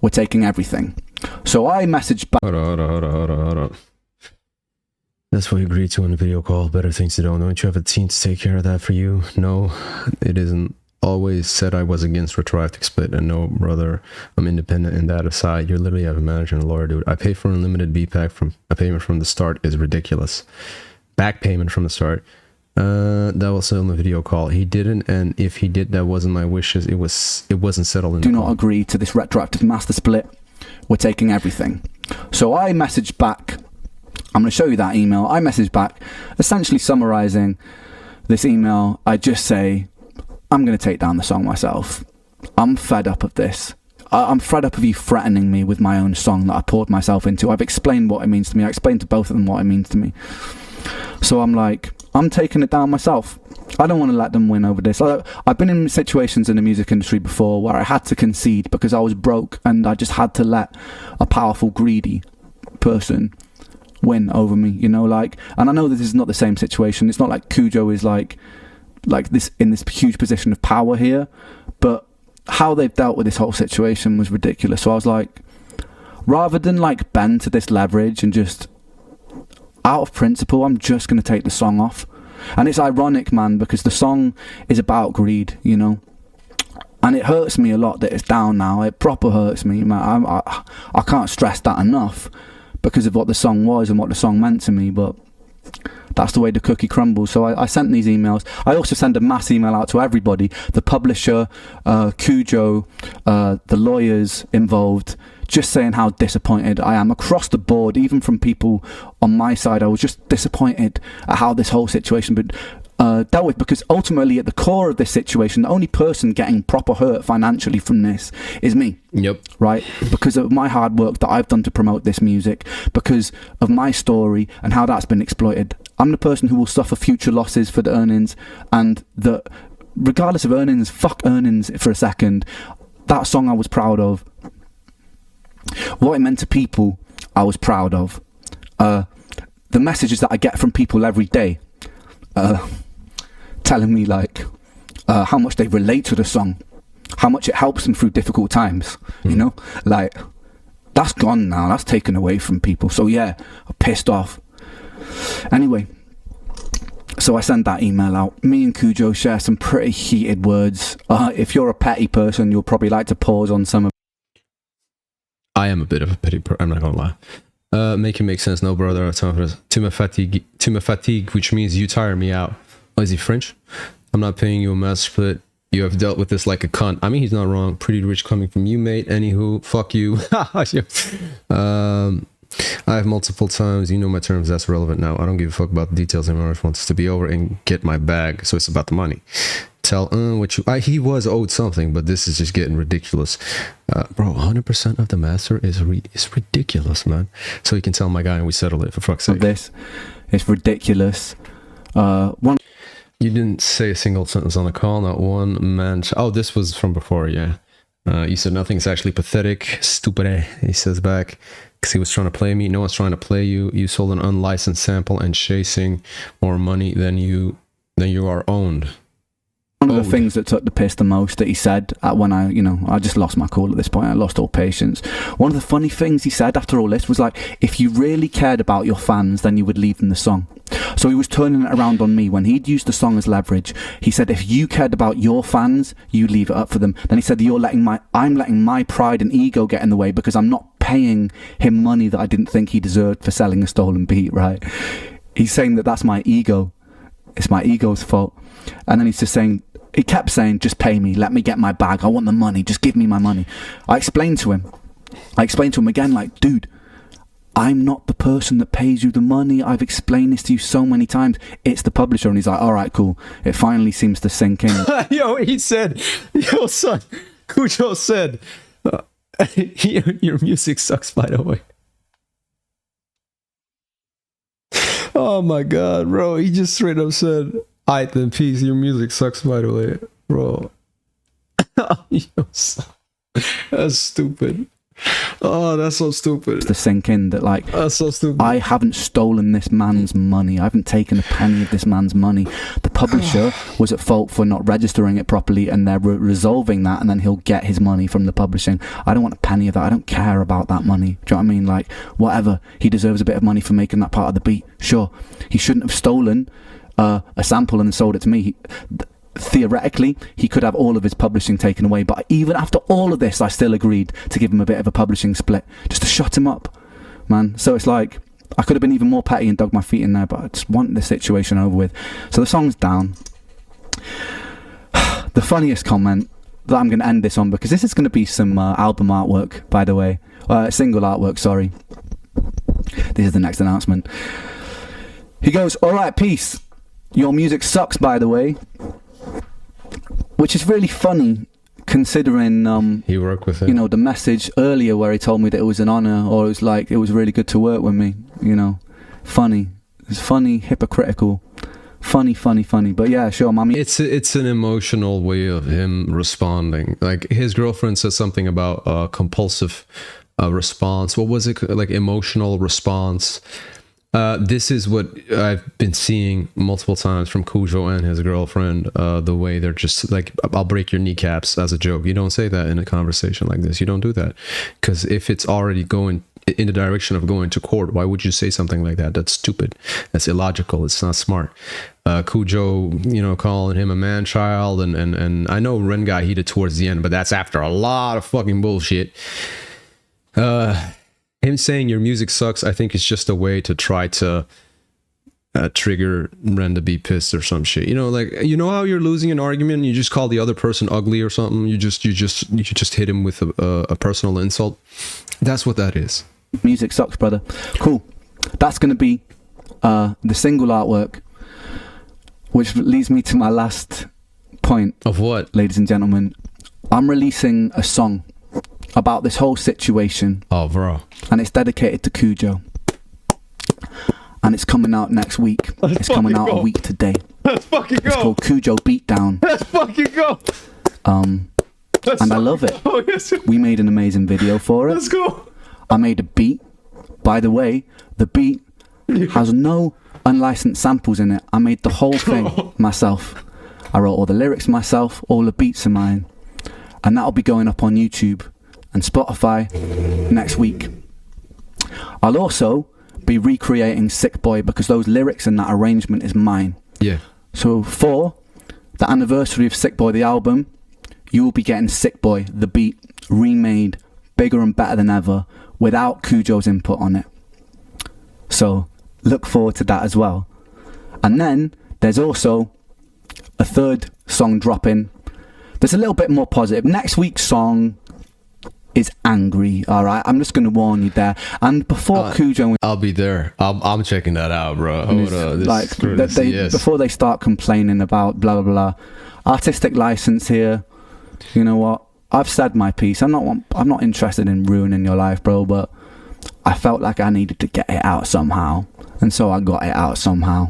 we're taking everything. So I messaged back. Hold on. That's what you agreed to on the video call. Better things to do. Don't you have a team to take care of that for you? No, it isn't. Always said I was against retroactive split, and no, brother, I'm independent in that aside. You literally have a manager and a lawyer, dude. I pay for unlimited BPAC from a payment from the start is ridiculous. Back payment from the start. That was on the video call. He didn't, and if he did, that wasn't my wishes. It wasn't settled in do not agree to this retroactive master split. We're taking everything. So I messaged back. I'm going to show you that email. I messaged back, essentially summarizing this email. I just say, I'm going to take down the song myself. I'm fed up of this. I'm fed up of you threatening me with my own song that I poured myself into. I've explained what it means to me. I explained to both of them what it means to me. So I'm like, I'm taking it down myself. I don't want to let them win over this. I've been in situations in the music industry before where I had to concede because I was broke and I just had to let a powerful, greedy person win over me, you know, like, and I know this is not the same situation. It's not like Kujo is like this in this huge position of power here, but how they've dealt with this whole situation was ridiculous. So I was like, rather than like bend to this leverage and just out of principle, I'm just going to take the song off. And it's ironic, man, because the song is about greed, you know, and it hurts me a lot that it's down now. It proper hurts me, man. I can't stress that enough because of what the song was and what the song meant to me, but that's the way the cookie crumbles. So I sent these emails. I also sent a mass email out to everybody, the publisher, Kujo, the lawyers involved, just saying how disappointed I am across the board, even from people on my side. I was just disappointed at how this whole situation been dealt with, because ultimately at the core of this situation, the only person getting proper hurt financially from this is me. Yep. Right? Because of my hard work that I've done to promote this music, because of my story and how that's been exploited. I'm the person who will suffer future losses for the earnings, and that regardless of earnings, fuck earnings for a second, that song I was proud of. What it meant to people, I was proud of. The messages that I get from people every day, telling me like how much they relate to the song, how much it helps them through difficult times, you know, like that's gone now, that's taken away from people. So yeah, I'm pissed off. Anyway, so I sent that email out. Me and Kujo share some pretty heated words. If you're a petty person, you'll probably like to pause on some of. I am a bit of a petty person, I'm not gonna lie. Make it make sense. No, brother. To my fatigue, which means you tire me out. Oh, is he French? I'm not paying you a master split. You have dealt with this like a cunt. I mean, he's not wrong. Pretty rich coming from you, mate. Anywho, fuck you. I have multiple times, you know my terms, that's relevant now. I don't give a fuck about the details anymore. I just want this to be over and get my bag. So it's about the money. Tell what you... he was owed something, but this is just getting ridiculous. Bro, 100% of the master is ridiculous, man. So you can tell my guy and we settle it, for fuck's sake. This is ridiculous. You didn't say a single sentence on the call, not one man... Oh, this was from before, yeah. You said nothing's actually pathetic. Stupid, he says back. Because he was trying to play me. No one's trying to play you. You sold an unlicensed sample and chasing more money than you are owned. One of the things that took the piss the most that he said when I just lost my cool at this point. I lost all patience. One of the funny things he said after all this was like, if you really cared about your fans, then you would leave them the song. So he was turning it around on me when he'd used the song as leverage. He said, if you cared about your fans, you leave it up for them. Then he said, I'm letting my pride and ego get in the way because I'm not paying him money that I didn't think he deserved for selling a stolen beat, right? He's saying that that's my ego. It's my ego's fault. And then he's just saying, he kept saying, just pay me, let me get my bag, I want the money, just give me my money. I explained to him again, like, dude, I'm not the person that pays you the money. I've explained this to you so many times. It's the publisher. And he's like, all right, cool. It finally seems to sink in. He said, son, KUJO said, your music sucks, by the way. Oh my God, bro. He just straight up said, alright then, peace, your music sucks, by the way, bro. That's stupid. Oh, that's so stupid. To sink in that, like, that's so stupid. I haven't stolen this man's money. I haven't taken a penny of this man's money. The publisher was at fault for not registering it properly, and they're resolving that, and then he'll get his money from the publishing. I don't want a penny of that. I don't care about that money. Do you know what I mean? Like, whatever. He deserves a bit of money for making that part of the beat. Sure. He shouldn't have stolen a sample and sold it to me. Theoretically, he could have all of his publishing taken away, but even after all of this, I still agreed to give him a bit of a publishing split, just to shut him up, man. So it's like, I could have been even more petty and dug my feet in there, but I just want this situation over with. So the song's down. The funniest comment that I'm going to end this on, because this is going to be some album artwork, by the way. Single artwork, sorry. This is the next announcement. He goes, alright, peace. Your music sucks, by the way. Which is really funny, considering he worked with him. The message earlier where he told me that it was an honor, or it was like, it was really good to work with me. Funny. It's funny, hypocritical. Funny. But yeah, sure, mommy. It's an emotional way of him responding. Like, his girlfriend said something about compulsive response. What was it? Like, emotional response. This is what I've been seeing multiple times from KUJO and his girlfriend. The way they're just like, I'll break your kneecaps as a joke. You don't say that in a conversation like this. You don't do that. Because if it's already going in the direction of going to court, why would you say something like that? That's stupid. That's illogical. It's not smart. KUJO, calling him a man-child. And I know REN got heated towards the end, but that's after a lot of fucking bullshit. Him saying your music sucks, I think it's just a way to try to trigger REN to be pissed or some shit. How you're losing an argument, you just call the other person ugly or something. You just hit him with a personal insult. That's what that is. Music sucks, brother. Cool. That's going to be the single artwork, which leads me to my last point. Of what? Ladies and gentlemen, I'm releasing a song about this whole situation. Oh, bro. And it's dedicated to KUJO. And it's coming out next week. It's coming out a week today. Let's fucking go. It's called KUJO Beatdown. Let's fucking go. And I love it. Oh, yes. We made an amazing video for it. Let's go. I made a beat. By the way, the beat has no unlicensed samples in it. I made the whole thing myself. I wrote all the lyrics myself. All the beats are mine. And that'll be going up on YouTube and Spotify next week. I'll also be recreating Sick Boy because those lyrics and that arrangement is mine. Yeah. So for the anniversary of Sick Boy, the album, you will be getting Sick Boy, the beat, remade, bigger and better than ever, without KUJO's input on it. So look forward to that as well. And then there's also a third song dropping. There's a little bit more positive. Next week's song is angry. All right, I'm just going to warn you there. And before KUJO, I'll be there. I'm checking that out, bro. Hold on. like before they start complaining about blah blah blah, artistic license here. You know what? I've said my piece. I'm not interested in ruining your life, bro. But I felt like I needed to get it out somehow, and so I got it out somehow.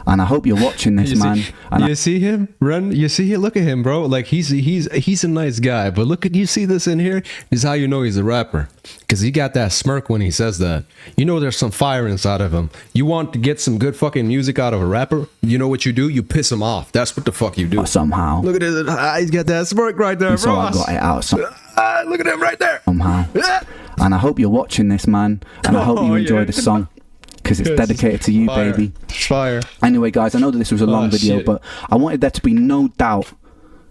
And I hope you're watching this, man. You see him, Ren? You see him? Look at him, bro. Like he's a nice guy, but look at, you see this in here? This is how you know he's a rapper, because he got that smirk when he says that. You know there's some fire inside of him. You want to get some good fucking music out of a rapper? You know what you do? You piss him off. That's what the fuck you do. Somehow. Look at it. He's got that smirk right there, and bro. So I got it out. Look at him right there. Somehow. And I hope you're watching this, man. And I hope you enjoy the song, because it's dedicated to you, fire. baby. Fire. Anyway, guys, I know that this was a long video, but I wanted there to be no doubt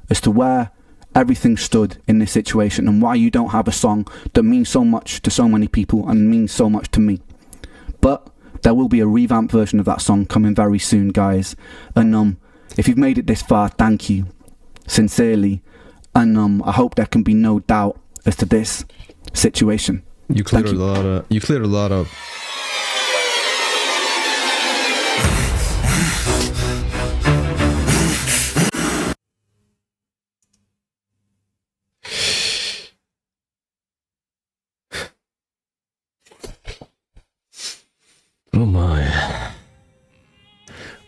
as to where everything stood in this situation and why you don't have a song that means so much to so many people and means so much to me. But there will be a revamped version of that song coming very soon, guys. And if you've made it this far, thank you, sincerely. And I hope there can be no doubt as to this situation. You cleared a lot of. Oh my.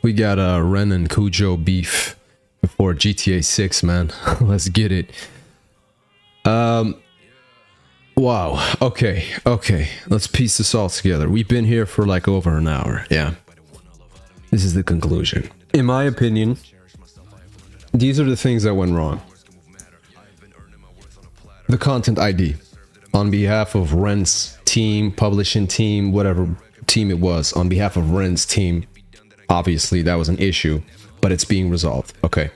We got REN and KUJO beef before GTA 6, man. Let's get it. Wow. Okay. Let's piece this all together. We've been here for like over an hour. Yeah. This is the conclusion. In my opinion, these are the things that went wrong. The content ID on behalf of REN's team, publishing team, whatever team it was, on behalf of REN's team, obviously that was an issue, but it's being resolved. Okay.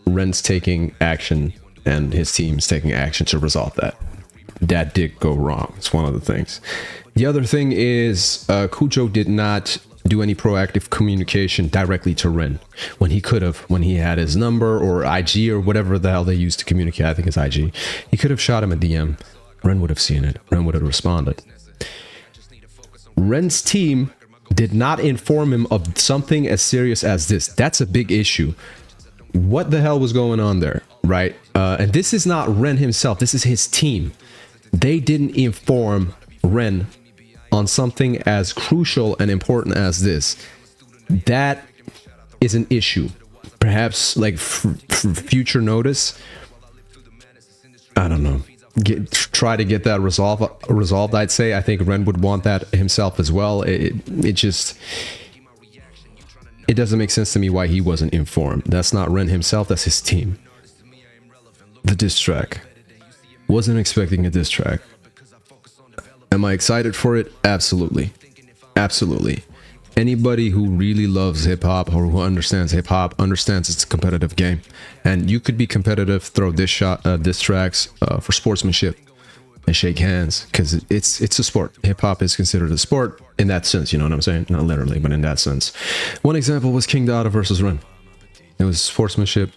REN's taking action and his team's taking action to resolve that. That did go wrong. It's one of the things. The other thing is KUJO did not do any proactive communication directly to REN when he could have, when he had his number or IG or whatever the hell they used to communicate. I think it's IG. He could have shot him a DM. REN would have seen it. REN would have responded. REN's team did not inform him of something as serious as this. That's a big issue. What the hell was going on there, right? And this is not REN himself. This is his team. They didn't inform REN on something as crucial and important as this. That is an issue. Perhaps like future notice. I don't know. Try to get that resolved. I'd say. I think REN would want that himself as well. It doesn't make sense to me why he wasn't informed. That's not REN himself. That's his team. The diss track. Wasn't expecting a diss track. Am I excited for it? Absolutely. Absolutely. Anybody who really loves hip-hop or who understands hip-hop understands it's a competitive game. And you could be competitive, throw diss tracks for sportsmanship and shake hands, because it's a sport. Hip-hop is considered a sport in that sense, you know what I'm saying? Not literally, but in that sense. One example was King Dada versus REN. It was sportsmanship.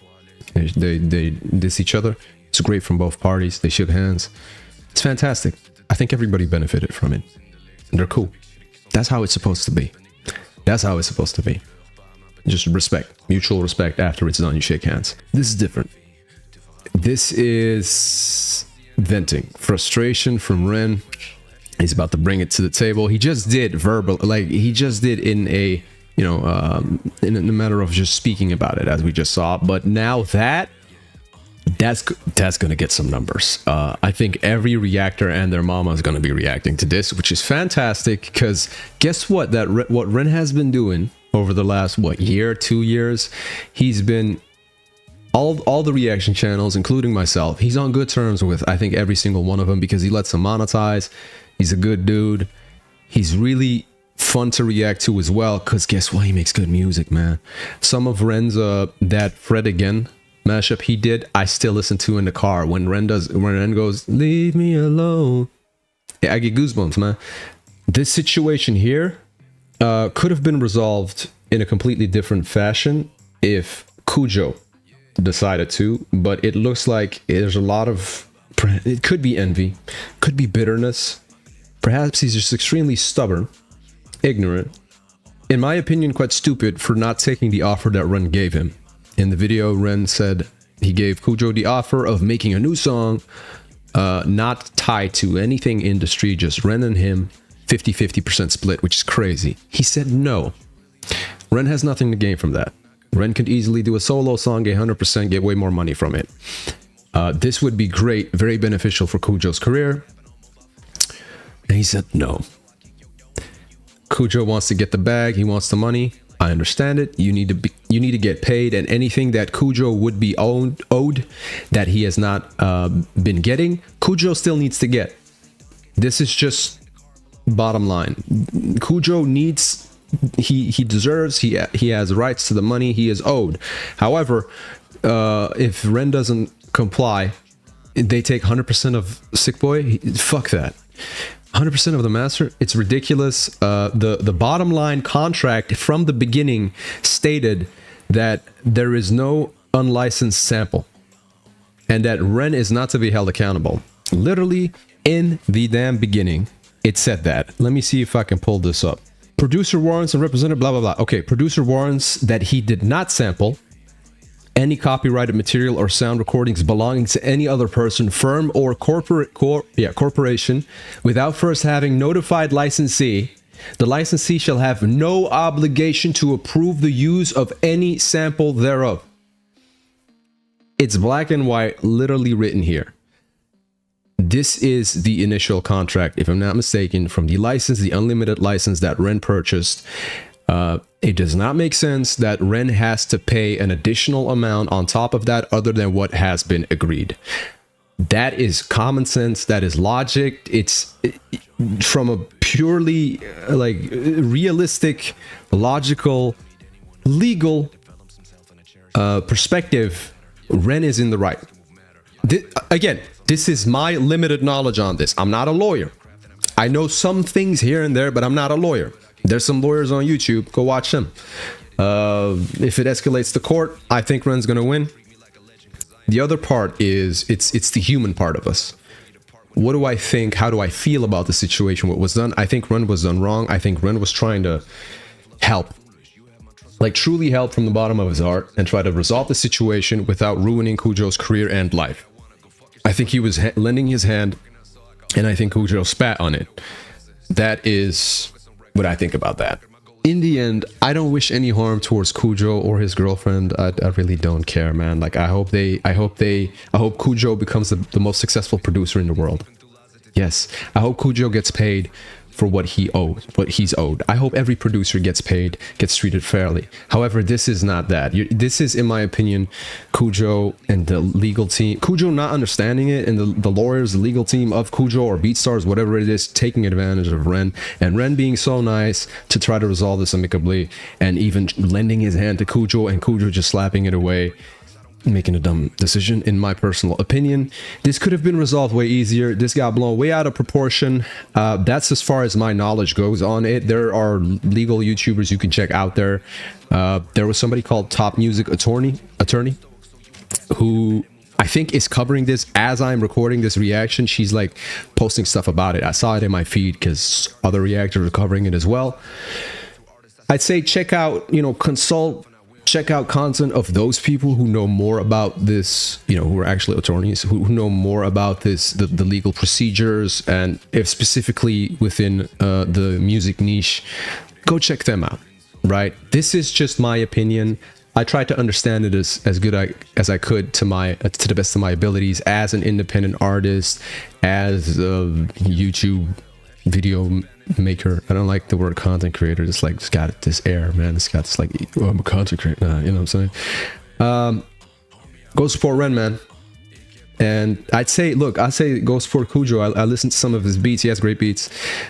They diss each other. It's great from both parties. They shook hands. It's fantastic. I think everybody benefited from it. They're cool. That's how it's supposed to be. That's how it's supposed to be. Just respect. Mutual respect. After it's done, you shake hands. This is different. This is venting. Frustration from REN. He's about to bring it to the table. He just did verbal, like he just did in a, you know, in a matter of just speaking about it, as we just saw. But now that's gonna get some numbers. I think every reactor and their mama is gonna be reacting to this, which is fantastic, because guess what? What REN has been doing over the last year, 2 years, he's been all the reaction channels, including myself, he's on good terms with, I think, every single one of them, because he lets them monetize. He's a good dude. He's really fun to react to as well, because guess what? He makes good music, man. Some of REN's that Fred Again mashup he did, I still listen to in the car when REN goes, leave me alone. Yeah, I get goosebumps, man. This situation here could have been resolved in a completely different fashion if KUJO decided to, but it looks like there's a lot of It could be envy, could be bitterness. Perhaps he's just extremely stubborn, ignorant, in my opinion, quite stupid for not taking the offer that Ren gave him. In the video, Ren said he gave KUJO the offer of making a new song, not tied to anything industry, just Ren and him, 50-50% split, which is crazy. He said no. Ren has nothing to gain from that. Ren could easily do a solo song, get 100%, get way more money from it. This would be great, very beneficial for KUJO's career. And he said no. KUJO wants to get the bag, he wants the money. I understand it. You need to get paid, and anything that KUJO would be owed that he has not been getting, KUJO still needs to get. This is just bottom line. KUJO needs, he deserves, he has rights to the money he is owed. However, if Ren doesn't comply, they take 100% of Sick Boy. Fuck that. 100% of the master. It's ridiculous. The bottom line contract from the beginning stated that there is no unlicensed sample and that Ren is not to be held accountable. Literally in the damn beginning, it said that. Let me see if I can pull this up. Producer warrants and representative blah blah blah. Okay, producer warrants that he did not sample any copyrighted material or sound recordings belonging to any other person, firm, or corporation without first having notified licensee. The licensee shall have no obligation to approve the use of any sample thereof. It's black and white, literally written here. This is the initial contract, if I'm not mistaken, from the license, the unlimited license that Ren purchased. It does not make sense that Ren has to pay an additional amount on top of that other than what has been agreed. That is common sense. That is logic. It's from a purely like realistic, logical, legal perspective. Ren is in the right. Again, this is my limited knowledge on this. I'm not a lawyer. I know some things here and there, but I'm not a lawyer. There's some lawyers on YouTube. Go watch them. If it escalates to court, I think Ren's gonna win. The other part is it's the human part of us. What do I think? How do I feel about the situation? What was done? I think Ren was done wrong. I think Ren was trying to help, like truly help from the bottom of his heart, and try to resolve the situation without ruining KUJO's career and life. I think he was lending his hand, and I think KUJO spat on it. That is what I think about that. In the end, I don't wish any harm towards KUJO or his girlfriend. I really don't care, man. Like I hope KUJO becomes the most successful producer in the world. Yes, I hope KUJO gets paid for what he's owed. I hope every producer gets paid, gets treated fairly. However, this is not that. This is, in my opinion, KUJO and the legal team, KUJO not understanding it, and the lawyers, the legal team of KUJO or BeatStars, whatever it is, taking advantage of Ren, and Ren being so nice to try to resolve this amicably, and even lending his hand to KUJO, and KUJO just slapping it away, making a dumb decision, in my personal opinion. This could have been resolved way easier. This got blown way out of proportion. That's as far as my knowledge goes on it. There are legal YouTubers you can check out there. There was somebody called Top Music Attorney who I think is covering this as I'm recording this reaction. She's like posting stuff about it. I saw it in my feed because other reactors are covering it as well. I'd say check out, check out content of those people who know more about this, who are actually attorneys, who know more about this, the legal procedures, and if specifically within the music niche, go check them out, right? This is just my opinion. I tried to understand it as good as I could to the best of my abilities as an independent artist, as a YouTube video maker. I don't like the word content creator. It's got this air, man. It's got this like, oh, I'm a content creator. Nah, you know what I'm saying? Go support Ren, man. And I'd say go support KUJO. I listened to some of his beats. He has great beats.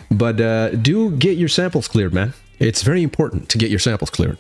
But do get your samples cleared, man. It's very important to get your samples cleared.